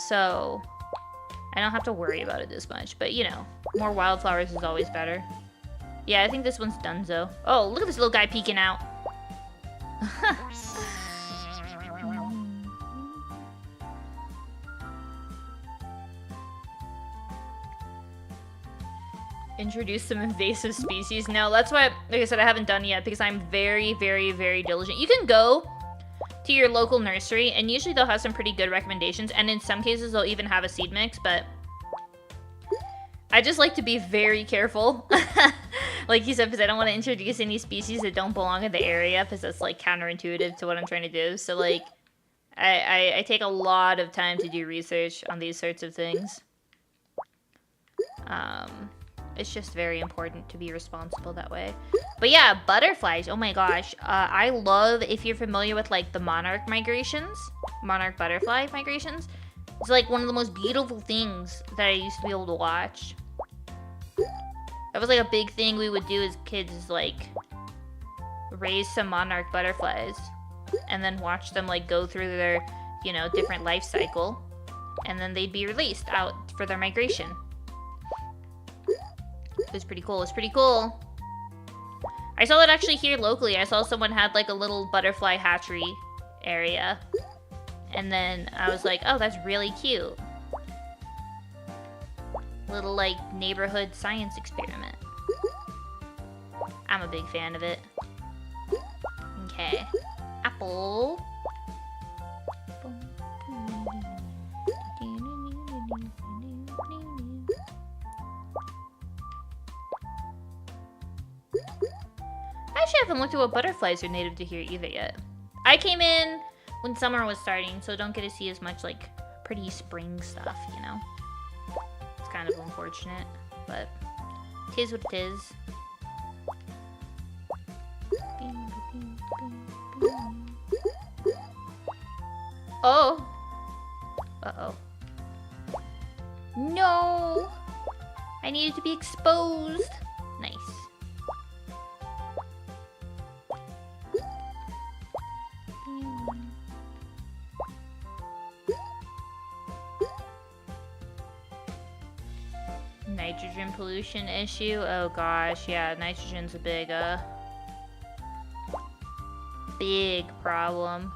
So I don't have to worry about it this much, but you know, more wildflowers is always better. Yeah, I think this one's donezo. Oh, look at this little guy peeking out. Introduce some invasive species. No, that's why, like I said, I haven't done it yet because I'm very, very, very diligent. You can go to your local nursery and usually they'll have some pretty good recommendations, and in some cases they'll even have a seed mix, but I just like to be very careful. Like you said, because I don't want to introduce any species that don't belong in the area, because that's like counterintuitive to what I'm trying to do. So like I take a lot of time to do research on these sorts of things. It's just very important to be responsible that way. But yeah, butterflies. Oh my gosh. I love, if you're familiar with like the monarch butterfly migrations. It's like one of the most beautiful things that I used to be able to watch. That was like a big thing we would do as kids, is like raise some monarch butterflies and then watch them like go through their, you know, different life cycle, and then they'd be released out for their migration. It was pretty cool. It's pretty cool. I saw it actually here locally. I saw someone had like a little butterfly hatchery area. And then I was like, oh, that's really cute. Little like neighborhood science experiment. I'm a big fan of it. Okay. Apple. I actually haven't looked at what butterflies are native to here either yet. I came in when summer was starting, so don't get to see as much like pretty spring stuff, you know? It's kind of unfortunate, but tis what it is. Oh. Uh-oh. No! I needed to be exposed. Nice. Nitrogen pollution issue? Oh gosh, yeah, nitrogen's a big problem.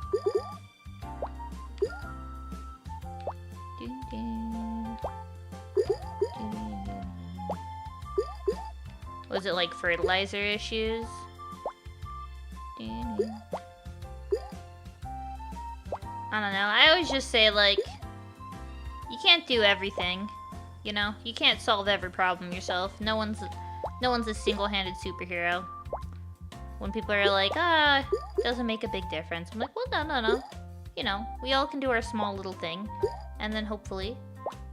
Was it like fertilizer issues? I don't know. I always just say, like, you can't do everything. You know, you can't solve every problem yourself. No one's a single-handed superhero. When people are like, it doesn't make a big difference. I'm like, well, no. You know, we all can do our small little thing. And then hopefully,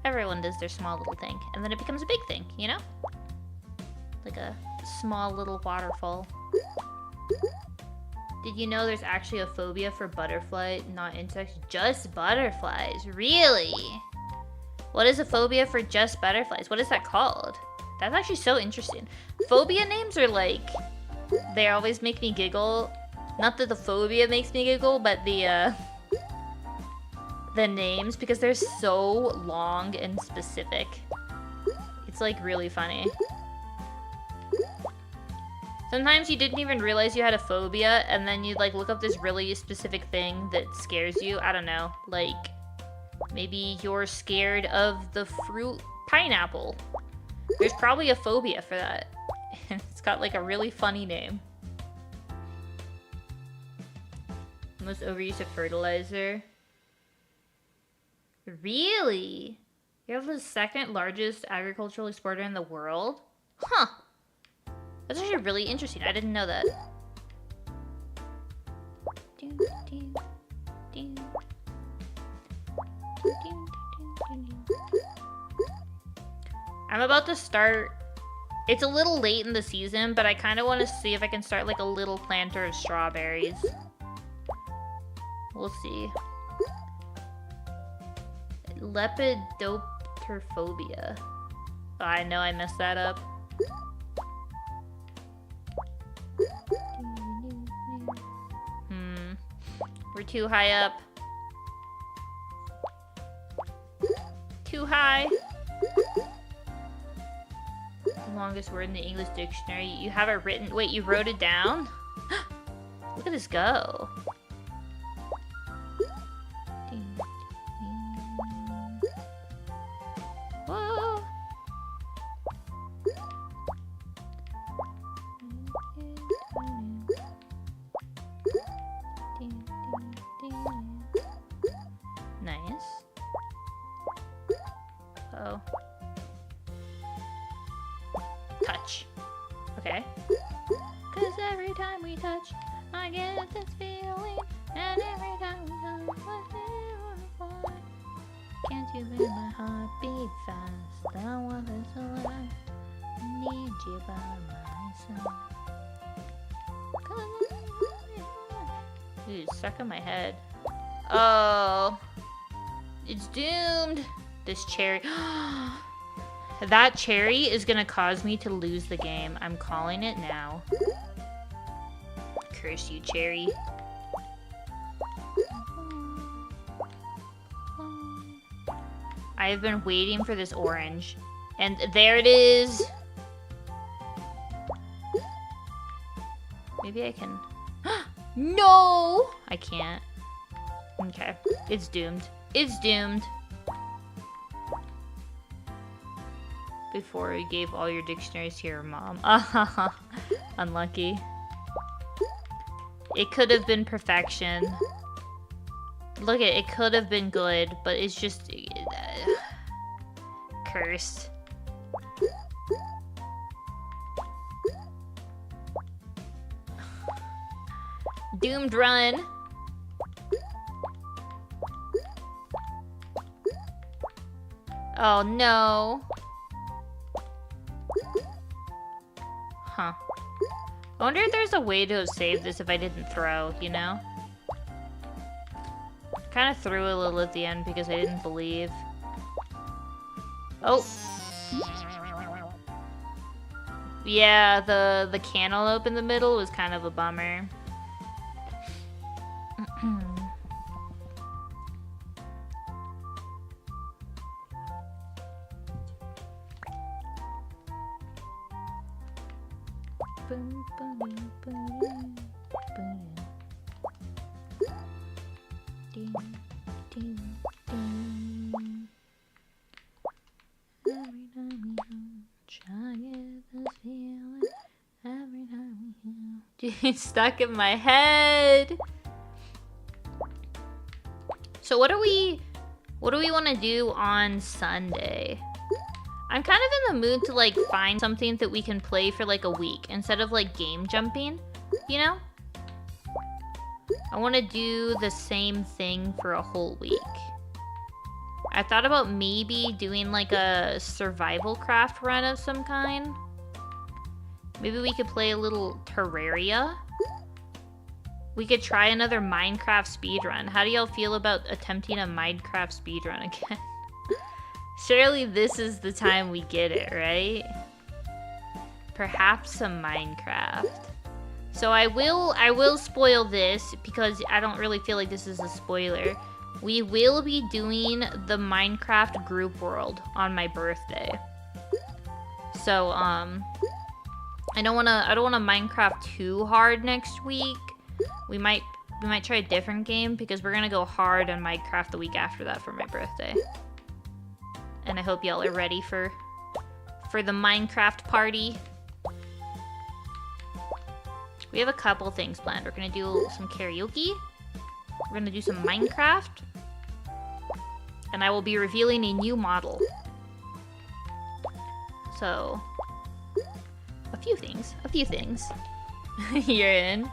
everyone does their small little thing. And then it becomes a big thing, you know? Like a small little waterfall. Did you know there's actually a phobia for butterfly, not insects? Just butterflies? Really? What is a phobia for just butterflies? What is that called? That's actually so interesting. Phobia names are like... They always make me giggle. Not that the phobia makes me giggle, but the names, because they're so long and specific. It's like really funny. Sometimes you didn't even realize you had a phobia, and then you like look up this really specific thing that scares you. I don't know, like maybe you're scared of the fruit pineapple. There's probably a phobia for that. And it's got like a really funny name. Most overuse of fertilizer. Really? You're the second largest agricultural exporter in the world? Huh. That's actually really interesting. I didn't know that. I'm about to start... It's a little late in the season, but I kind of want to see if I can start like a little planter of strawberries. We'll see. Lepidopterophobia. Oh, I know I messed that up. We're too high up. Too high. Longest word in the English dictionary. You have it written. Wait, you wrote it down? Look at this go. Whoa. Nice. Oh. Touch. Okay. Cause every time we touch, I get this feeling. And every time we touch, I feel fly. Can't you make my heart beat fast? I want it so I need you by my side. Dude, it's stuck in my head. Oh. It's doomed. This cherry. That cherry is gonna cause me to lose the game. I'm calling it now. Curse you, cherry. I have been waiting for this orange. And there it is. Maybe I can... No! I can't. Okay. It's doomed. It's doomed. Before you gave all your dictionaries to your mom. Unlucky. It could have been perfection. Look at it, could have been good, but it's just cursed. Doomed run. Oh no. Huh. I wonder if there's a way to have saved this if I didn't throw, you know? kind of threw a little at the end because I didn't believe. Oh. Yeah, the cantaloupe in the middle was kind of a bummer. Dude, stuck in my head. So what do we want to do on Sunday? I'm kind of in the mood to like find something that we can play for like a week instead of like game jumping, you know? I want to do the same thing for a whole week. I thought about maybe doing like a survival craft run of some kind. Maybe we could play a little Terraria. We could try another Minecraft speedrun. How do y'all feel about attempting a Minecraft speedrun again? Surely this is the time we get it, right? Perhaps some Minecraft. So I will spoil this because I don't really feel like this is a spoiler. We will be doing the Minecraft group world on my birthday. So I don't wanna Minecraft too hard next week. We might try a different game because we're gonna go hard on Minecraft the week after that for my birthday. And I hope y'all are ready for the Minecraft party. We have a couple things planned. We're gonna do some karaoke. We're gonna do some Minecraft. And I will be revealing a new model. So, a few things. You're in.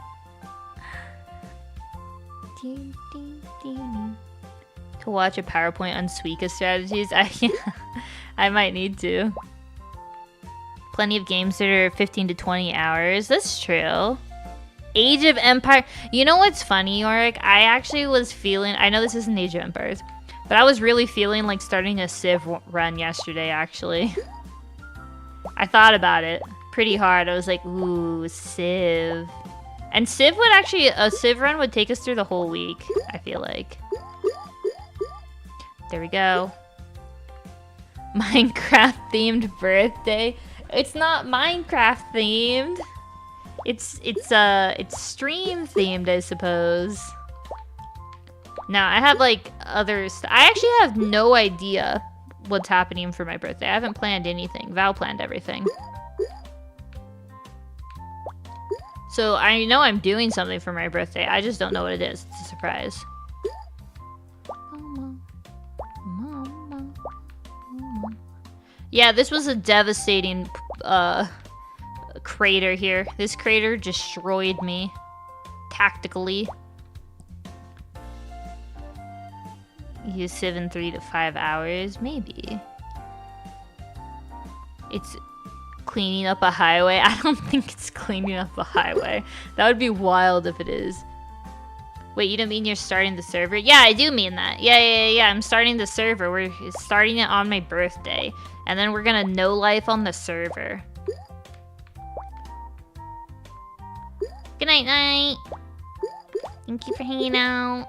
To watch a PowerPoint on Suika strategies? I might need to. Plenty of games that are 15 to 20 hours. That's true. Age of Empire. You know what's funny, Yorick? I actually was feeling... I know this isn't Age of Empires, but I was really feeling like starting a Civ run yesterday, actually. I thought about it pretty hard. I was like, ooh, Civ. And Civ would actually... A Civ run would take us through the whole week, I feel like. There we go. Minecraft-themed birthday. It's not Minecraft-themed. It's stream-themed, I suppose. Now, I have, like, other stuff. I actually have no idea what's happening for my birthday. I haven't planned anything. Val planned everything. So, I know I'm doing something for my birthday. I just don't know what it is. It's a surprise. Yeah, this was a devastating crater here. This crater destroyed me tactically. Use Civ in 3 to 5 hours, maybe. It's cleaning up a highway. I don't think it's cleaning up a highway. That would be wild if it is. Wait, you don't mean you're starting the server? Yeah, I do mean that. Yeah. I'm starting the server. We're starting it on my birthday. And then we're gonna no life on the server. Good night, night. Thank you for hanging out.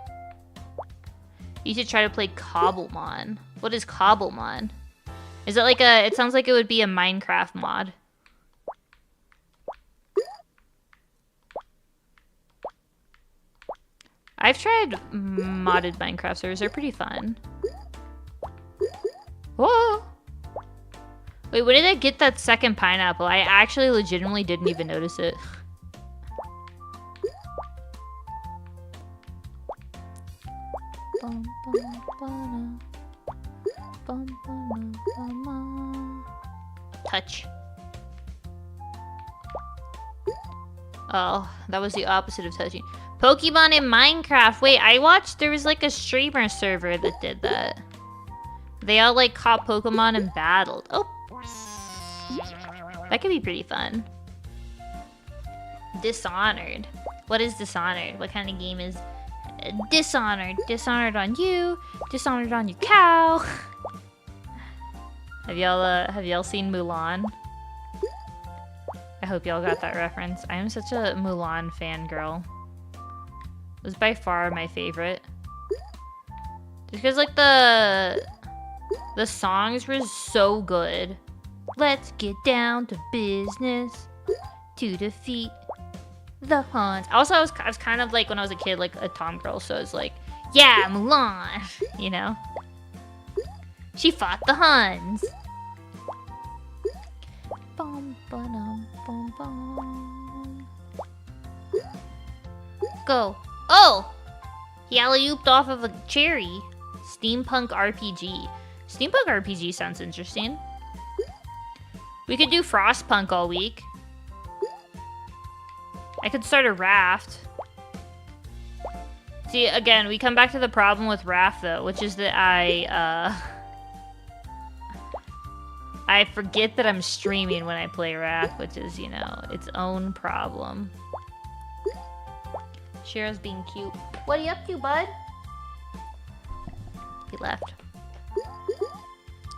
You should try to play Cobblemon. What is Cobblemon? Is it like a... It sounds like it would be a Minecraft mod. I've tried modded Minecraft servers. They're pretty fun. Whoa! Wait, when did I get that second pineapple? I actually legitimately didn't even notice it. Touch. Oh, that was the opposite of touching. Pokemon in Minecraft. Wait, I watched, there was like a streamer server that did that. They all like caught Pokemon and battled. Oh. That could be pretty fun. Dishonored. What is Dishonored? What kind of game is Dishonored. Dishonored on you. Dishonored on your cow. Have y'all seen Mulan? I hope y'all got that reference. I am such a Mulan fangirl. It was by far my favorite. Just because like the songs were so good. Let's get down to business to defeat the Huns. Also, I was kind of like, when I was a kid, like a tom girl, so it's like, yeah, Mulan, you know? She fought the Huns. Bum, ba-dum, bum, bum. Go. Oh! He alley-ooped off of a cherry. Steampunk RPG. Steampunk RPG sounds interesting. We could do Frostpunk all week. I could start a raft. See, again, we come back to the problem with raft, though, which is that I forget that I'm streaming when I play raft, which is, you know, its own problem. Shira's being cute. What are you up to, bud? He left.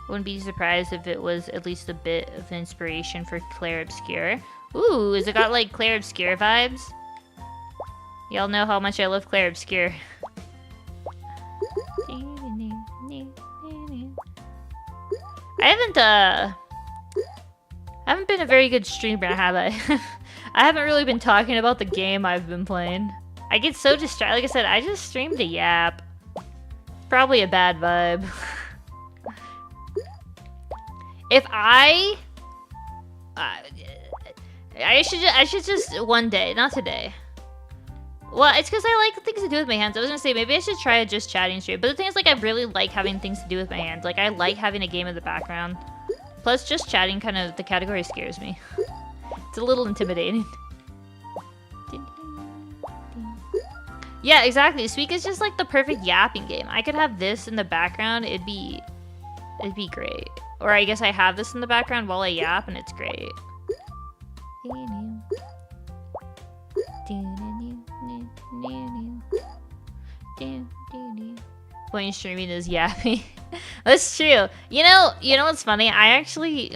Wouldn't be surprised if it was at least a bit of inspiration for Claire Obscure. Ooh, has it got like Claire Obscure vibes? Y'all know how much I love Claire Obscure. I haven't been a very good streamer, have I? I haven't really been talking about the game I've been playing. I get so distracted. Like I said, I just streamed a yap. Probably a bad vibe. If I should just one day, not today. Well, it's because I like things to do with my hands. I was gonna say maybe I should try a just chatting stream, but the thing is, like, I really like having things to do with my hands. Like, I like having a game in the background. Plus, just chatting kind of, the category scares me. It's a little intimidating. Yeah, exactly. Suika's just like the perfect yapping game. I could have this in the background. It'd be great. Or I guess I have this in the background while I yap, and it's great. Point streaming is yapping. That's true. You know what's funny?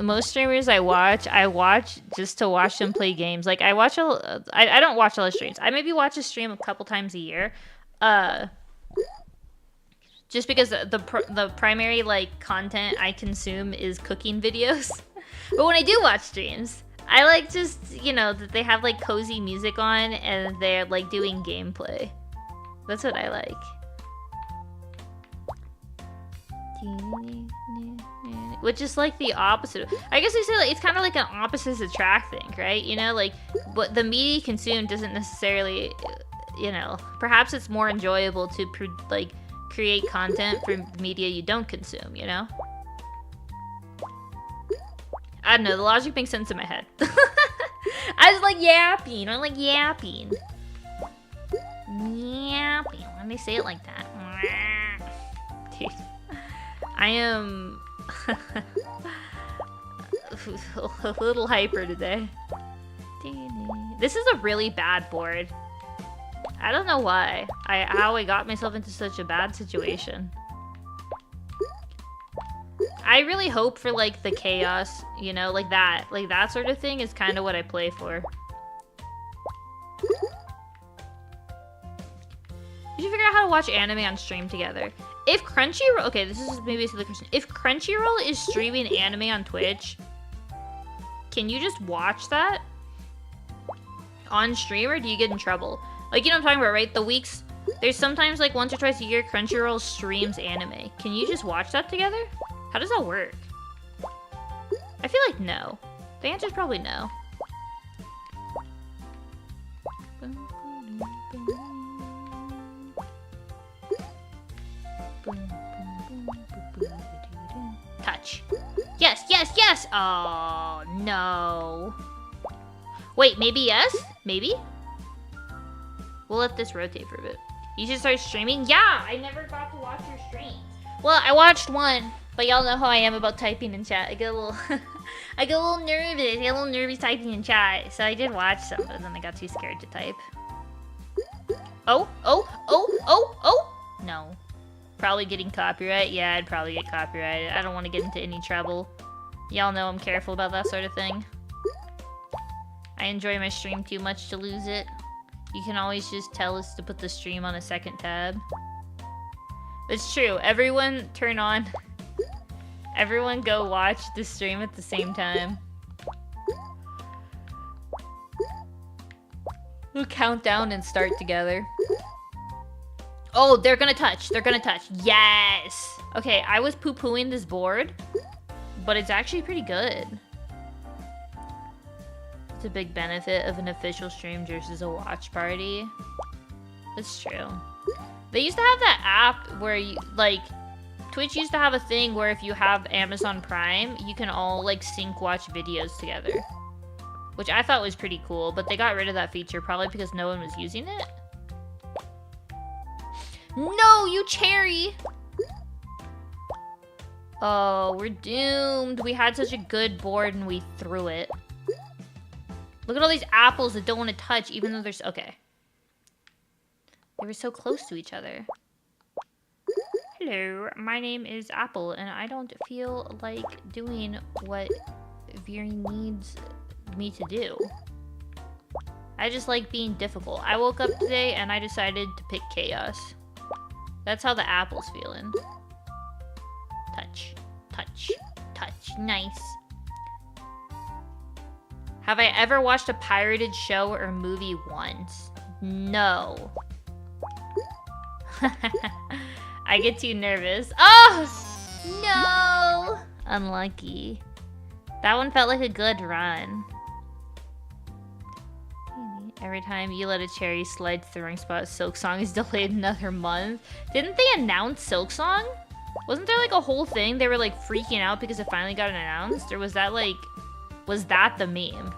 Most streamers I watch just to watch them play games. Like, I don't watch all the streams. I maybe watch a stream a couple times a year. Just because the primary, like, content I consume is cooking videos. But when I do watch streams, I like just, you know, that they have, like, cozy music on and they're, like, doing gameplay. That's what I like. Which is like the opposite. I guess we say, like, it's kind of like an opposites attract thing, right? You know, like, what the media you consume doesn't necessarily, you know, perhaps it's more enjoyable to create content for media you don't consume, you know? I don't know, the logic makes sense in my head. I was like yapping. I'm like yapping. Yapping. Why do they say it like that? Dude. I am a little hyper today. This is a really bad board. I don't know why. How I got myself into such a bad situation. I really hope for, like, the chaos, you know, like that sort of thing is kind of what I play for. We should figure out how to watch anime on stream together. If Crunchyroll... Okay, this is maybe the question. If Crunchyroll is streaming anime on Twitch, can you just watch that on stream, or do you get in trouble? Like, you know what I'm talking about, right? The weeks... There's sometimes, like, once or twice a year, Crunchyroll streams anime. Can you just watch that together? How does that work? I feel like no. The answer is probably no. Touch. Yes, yes, yes! Oh, no. Wait, maybe yes? Maybe? We'll let this rotate for a bit. You should start streaming? Yeah, I never got to watch your streams. Well, I watched one, but y'all know how I am about typing in chat. I get a little nervous. I get a little nervous typing in chat. So I did watch some, but then I got too scared to type. Oh, oh, oh, oh, oh! No. Probably getting copyright. Yeah, I'd probably get copyrighted. I don't want to get into any trouble. Y'all know I'm careful about that sort of thing. I enjoy my stream too much to lose it. You can always just tell us to put the stream on a second tab. It's true. Everyone turn on. Everyone go watch the stream at the same time. We'll count down and start together. Oh, they're gonna touch. They're gonna touch. Yes! Okay, I was poo-pooing this board, but it's actually pretty good. It's a big benefit of an official stream versus a watch party. It's true. They used to have that app where you, like, Twitch used to have a thing where if you have Amazon Prime, you can all, like, sync watch videos together. Which I thought was pretty cool, but they got rid of that feature probably because no one was using it. No, you cherry! Oh, we're doomed. We had such a good board and we threw it. Look at all these apples that don't want to touch, even though there's... Okay. They were so close to each other. Hello, my name is Apple, and I don't feel like doing what Veer needs me to do. I just like being difficult. I woke up today and I decided to pick chaos. That's how the apple's feeling. Touch, touch, touch. Nice. Have I ever watched a pirated show or movie once? No. I get too nervous. Oh! No! Unlucky. That one felt like a good run. Every time you let a cherry slide to the wrong spot, Silksong is delayed another month. Didn't they announce Silksong? Wasn't there like a whole thing? They were like freaking out because it finally got announced? Or was that like... Was that the meme?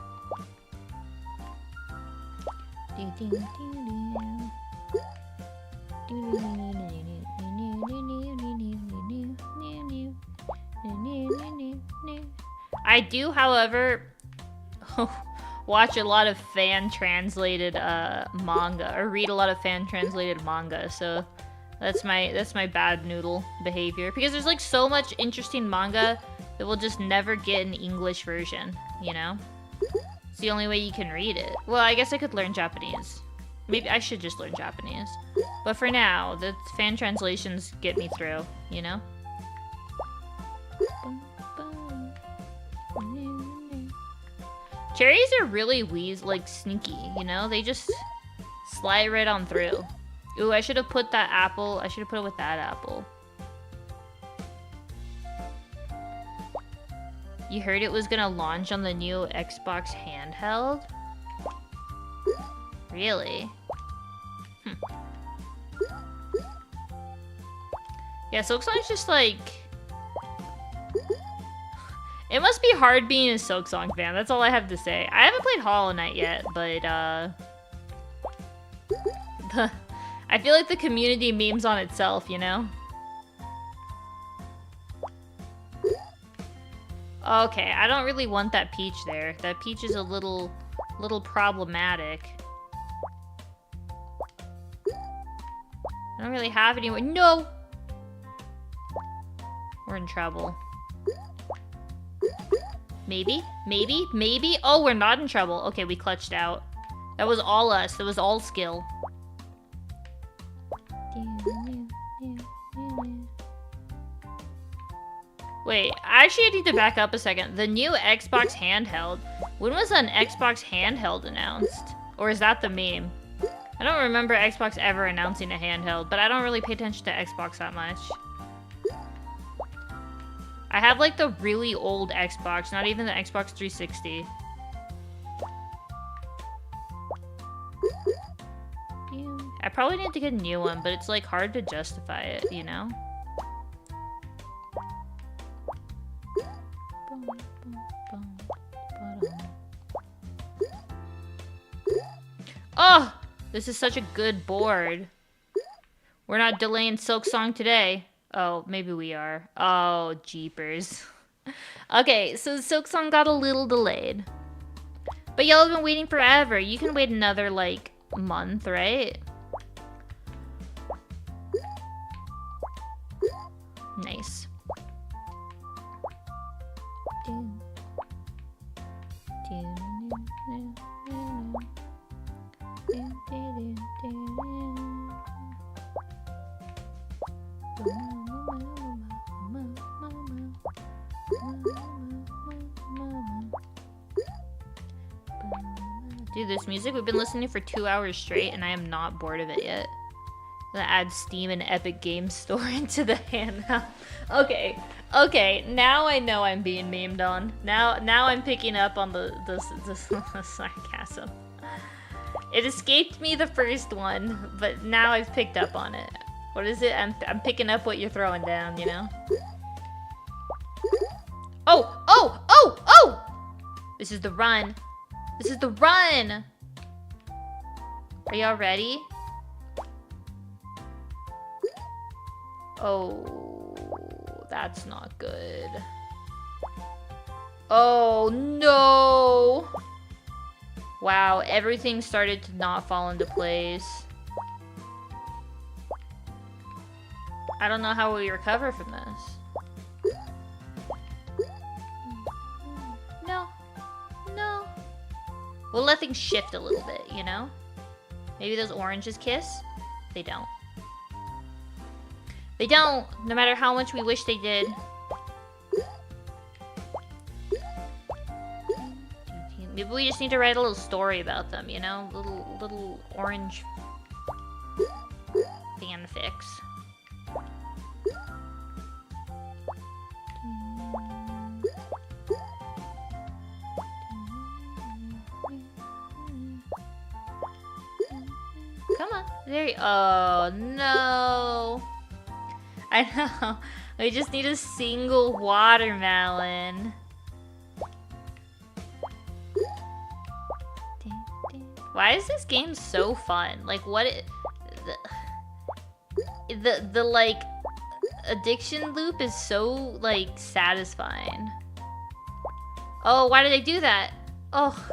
I do, however... watch a lot of fan-translated manga, or read a lot of fan-translated manga, so that's my bad noodle behavior. Because there's like so much interesting manga that we'll just never get an English version, you know? It's the only way you can read it. Well, I guess I could learn Japanese. Maybe I should just learn Japanese. But for now, the fan translations get me through, you know? Cherries are really like sneaky, you know? They just slide right on through. Ooh, I should have put that apple. I should have put it with that apple. You heard it was gonna launch on the new Xbox handheld? Really? Yeah, Silksong's just like... It must be hard being a Silksong fan, that's all I have to say. I haven't played Hollow Knight yet, but I feel like the community memes on itself, you know? Okay, I don't really want that peach there. That peach is a little problematic. I don't really have any more. No! We're in trouble. Maybe? Maybe? Maybe? Oh, we're not in trouble. Okay, we clutched out. That was all us. That was all skill. Wait, actually I need to back up a second. The new Xbox handheld. When was an Xbox handheld announced? Or is that the meme? I don't remember Xbox ever announcing a handheld, but I don't really pay attention to Xbox that much. I have like the really old Xbox, not even the Xbox 360. I probably need to get a new one, but it's like hard to justify it, you know? Oh! This is such a good board. We're not delaying Silksong today. Oh, maybe we are. Oh, jeepers. Okay, so Silksong got a little delayed. But y'all have been waiting forever. You can wait another, like, month, right? Nice. Dude, this music we've been listening for 2 hours straight, and I am not bored of it yet. I'm gonna add Steam and Epic Games Store into the handout. Okay, okay, now I know I'm being memed on. Now I'm picking up on the sarcasm. It escaped me the first one, but now I've picked up on it. What is it? I'm picking up what you're throwing down, you know? Oh! Oh! Oh! Oh! This is the run. This is the run! Are y'all ready? Oh, that's not good. Oh, no! Wow, everything started to not fall into place. I don't know how we recover from this. No. No. We'll let things shift a little bit, you know? Maybe those oranges kiss? They don't. They don't, no matter how much we wish they did. Maybe we just need to write a little story about them, you know? Little orange fanfics. Come on. There you... Oh, no. I know. We just need a single watermelon. Why is this game so fun? Like, what it... The like, addiction loop is so, like, satisfying. Oh, why did they do that? Oh.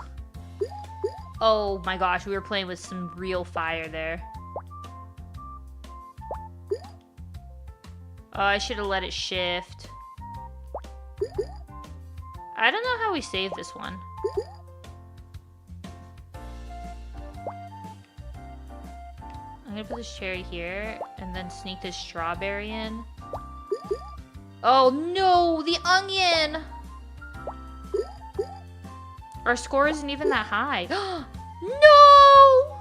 Oh my gosh, we were playing with some real fire there. Oh, I should have let it shift. I don't know how we save this one. I'm gonna put this cherry here, and then sneak this strawberry in. Oh no, the onion! Our score isn't even that high. No!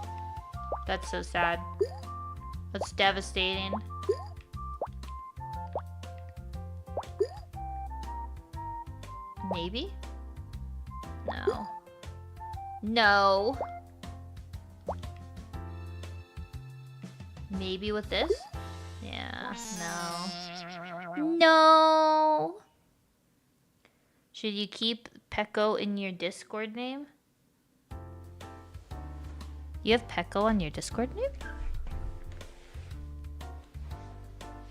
That's so sad. That's devastating. Maybe? No. No. Maybe with this? Yeah, no. No! Should you keep Pecco in your Discord name? You have Pecco on your Discord name?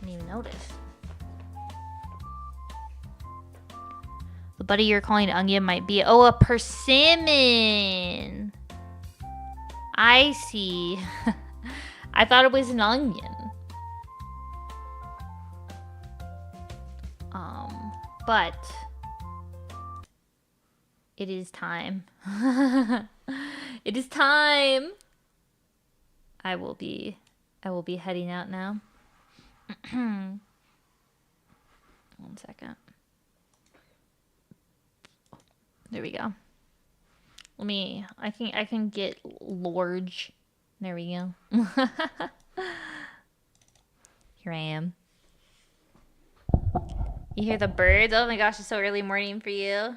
Didn't even notice. The buddy you're calling onion might be... Oh, a persimmon! I see. I thought it was an onion. But... It is time. It is time! I will be heading out now. 1 second. There we go. I can get large. There we go. Here I am. You hear the birds? Oh my gosh, it's so early morning for you.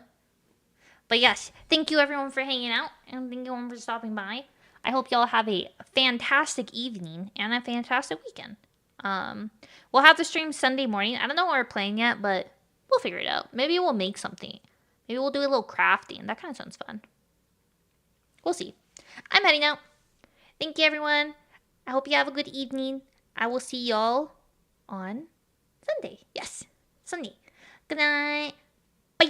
But yes, thank you everyone for hanging out, and thank you everyone for stopping by. I hope y'all have a fantastic evening and a fantastic weekend. We'll have the stream Sunday morning. I don't know what we're playing yet, but we'll figure it out. Maybe we'll make something. Maybe we'll do a little crafting. That kind of sounds fun. We'll see. I'm heading out. Thank you, everyone. I hope you have a good evening. I will see y'all on Sunday. Yes, Sunday. Good night. Bye.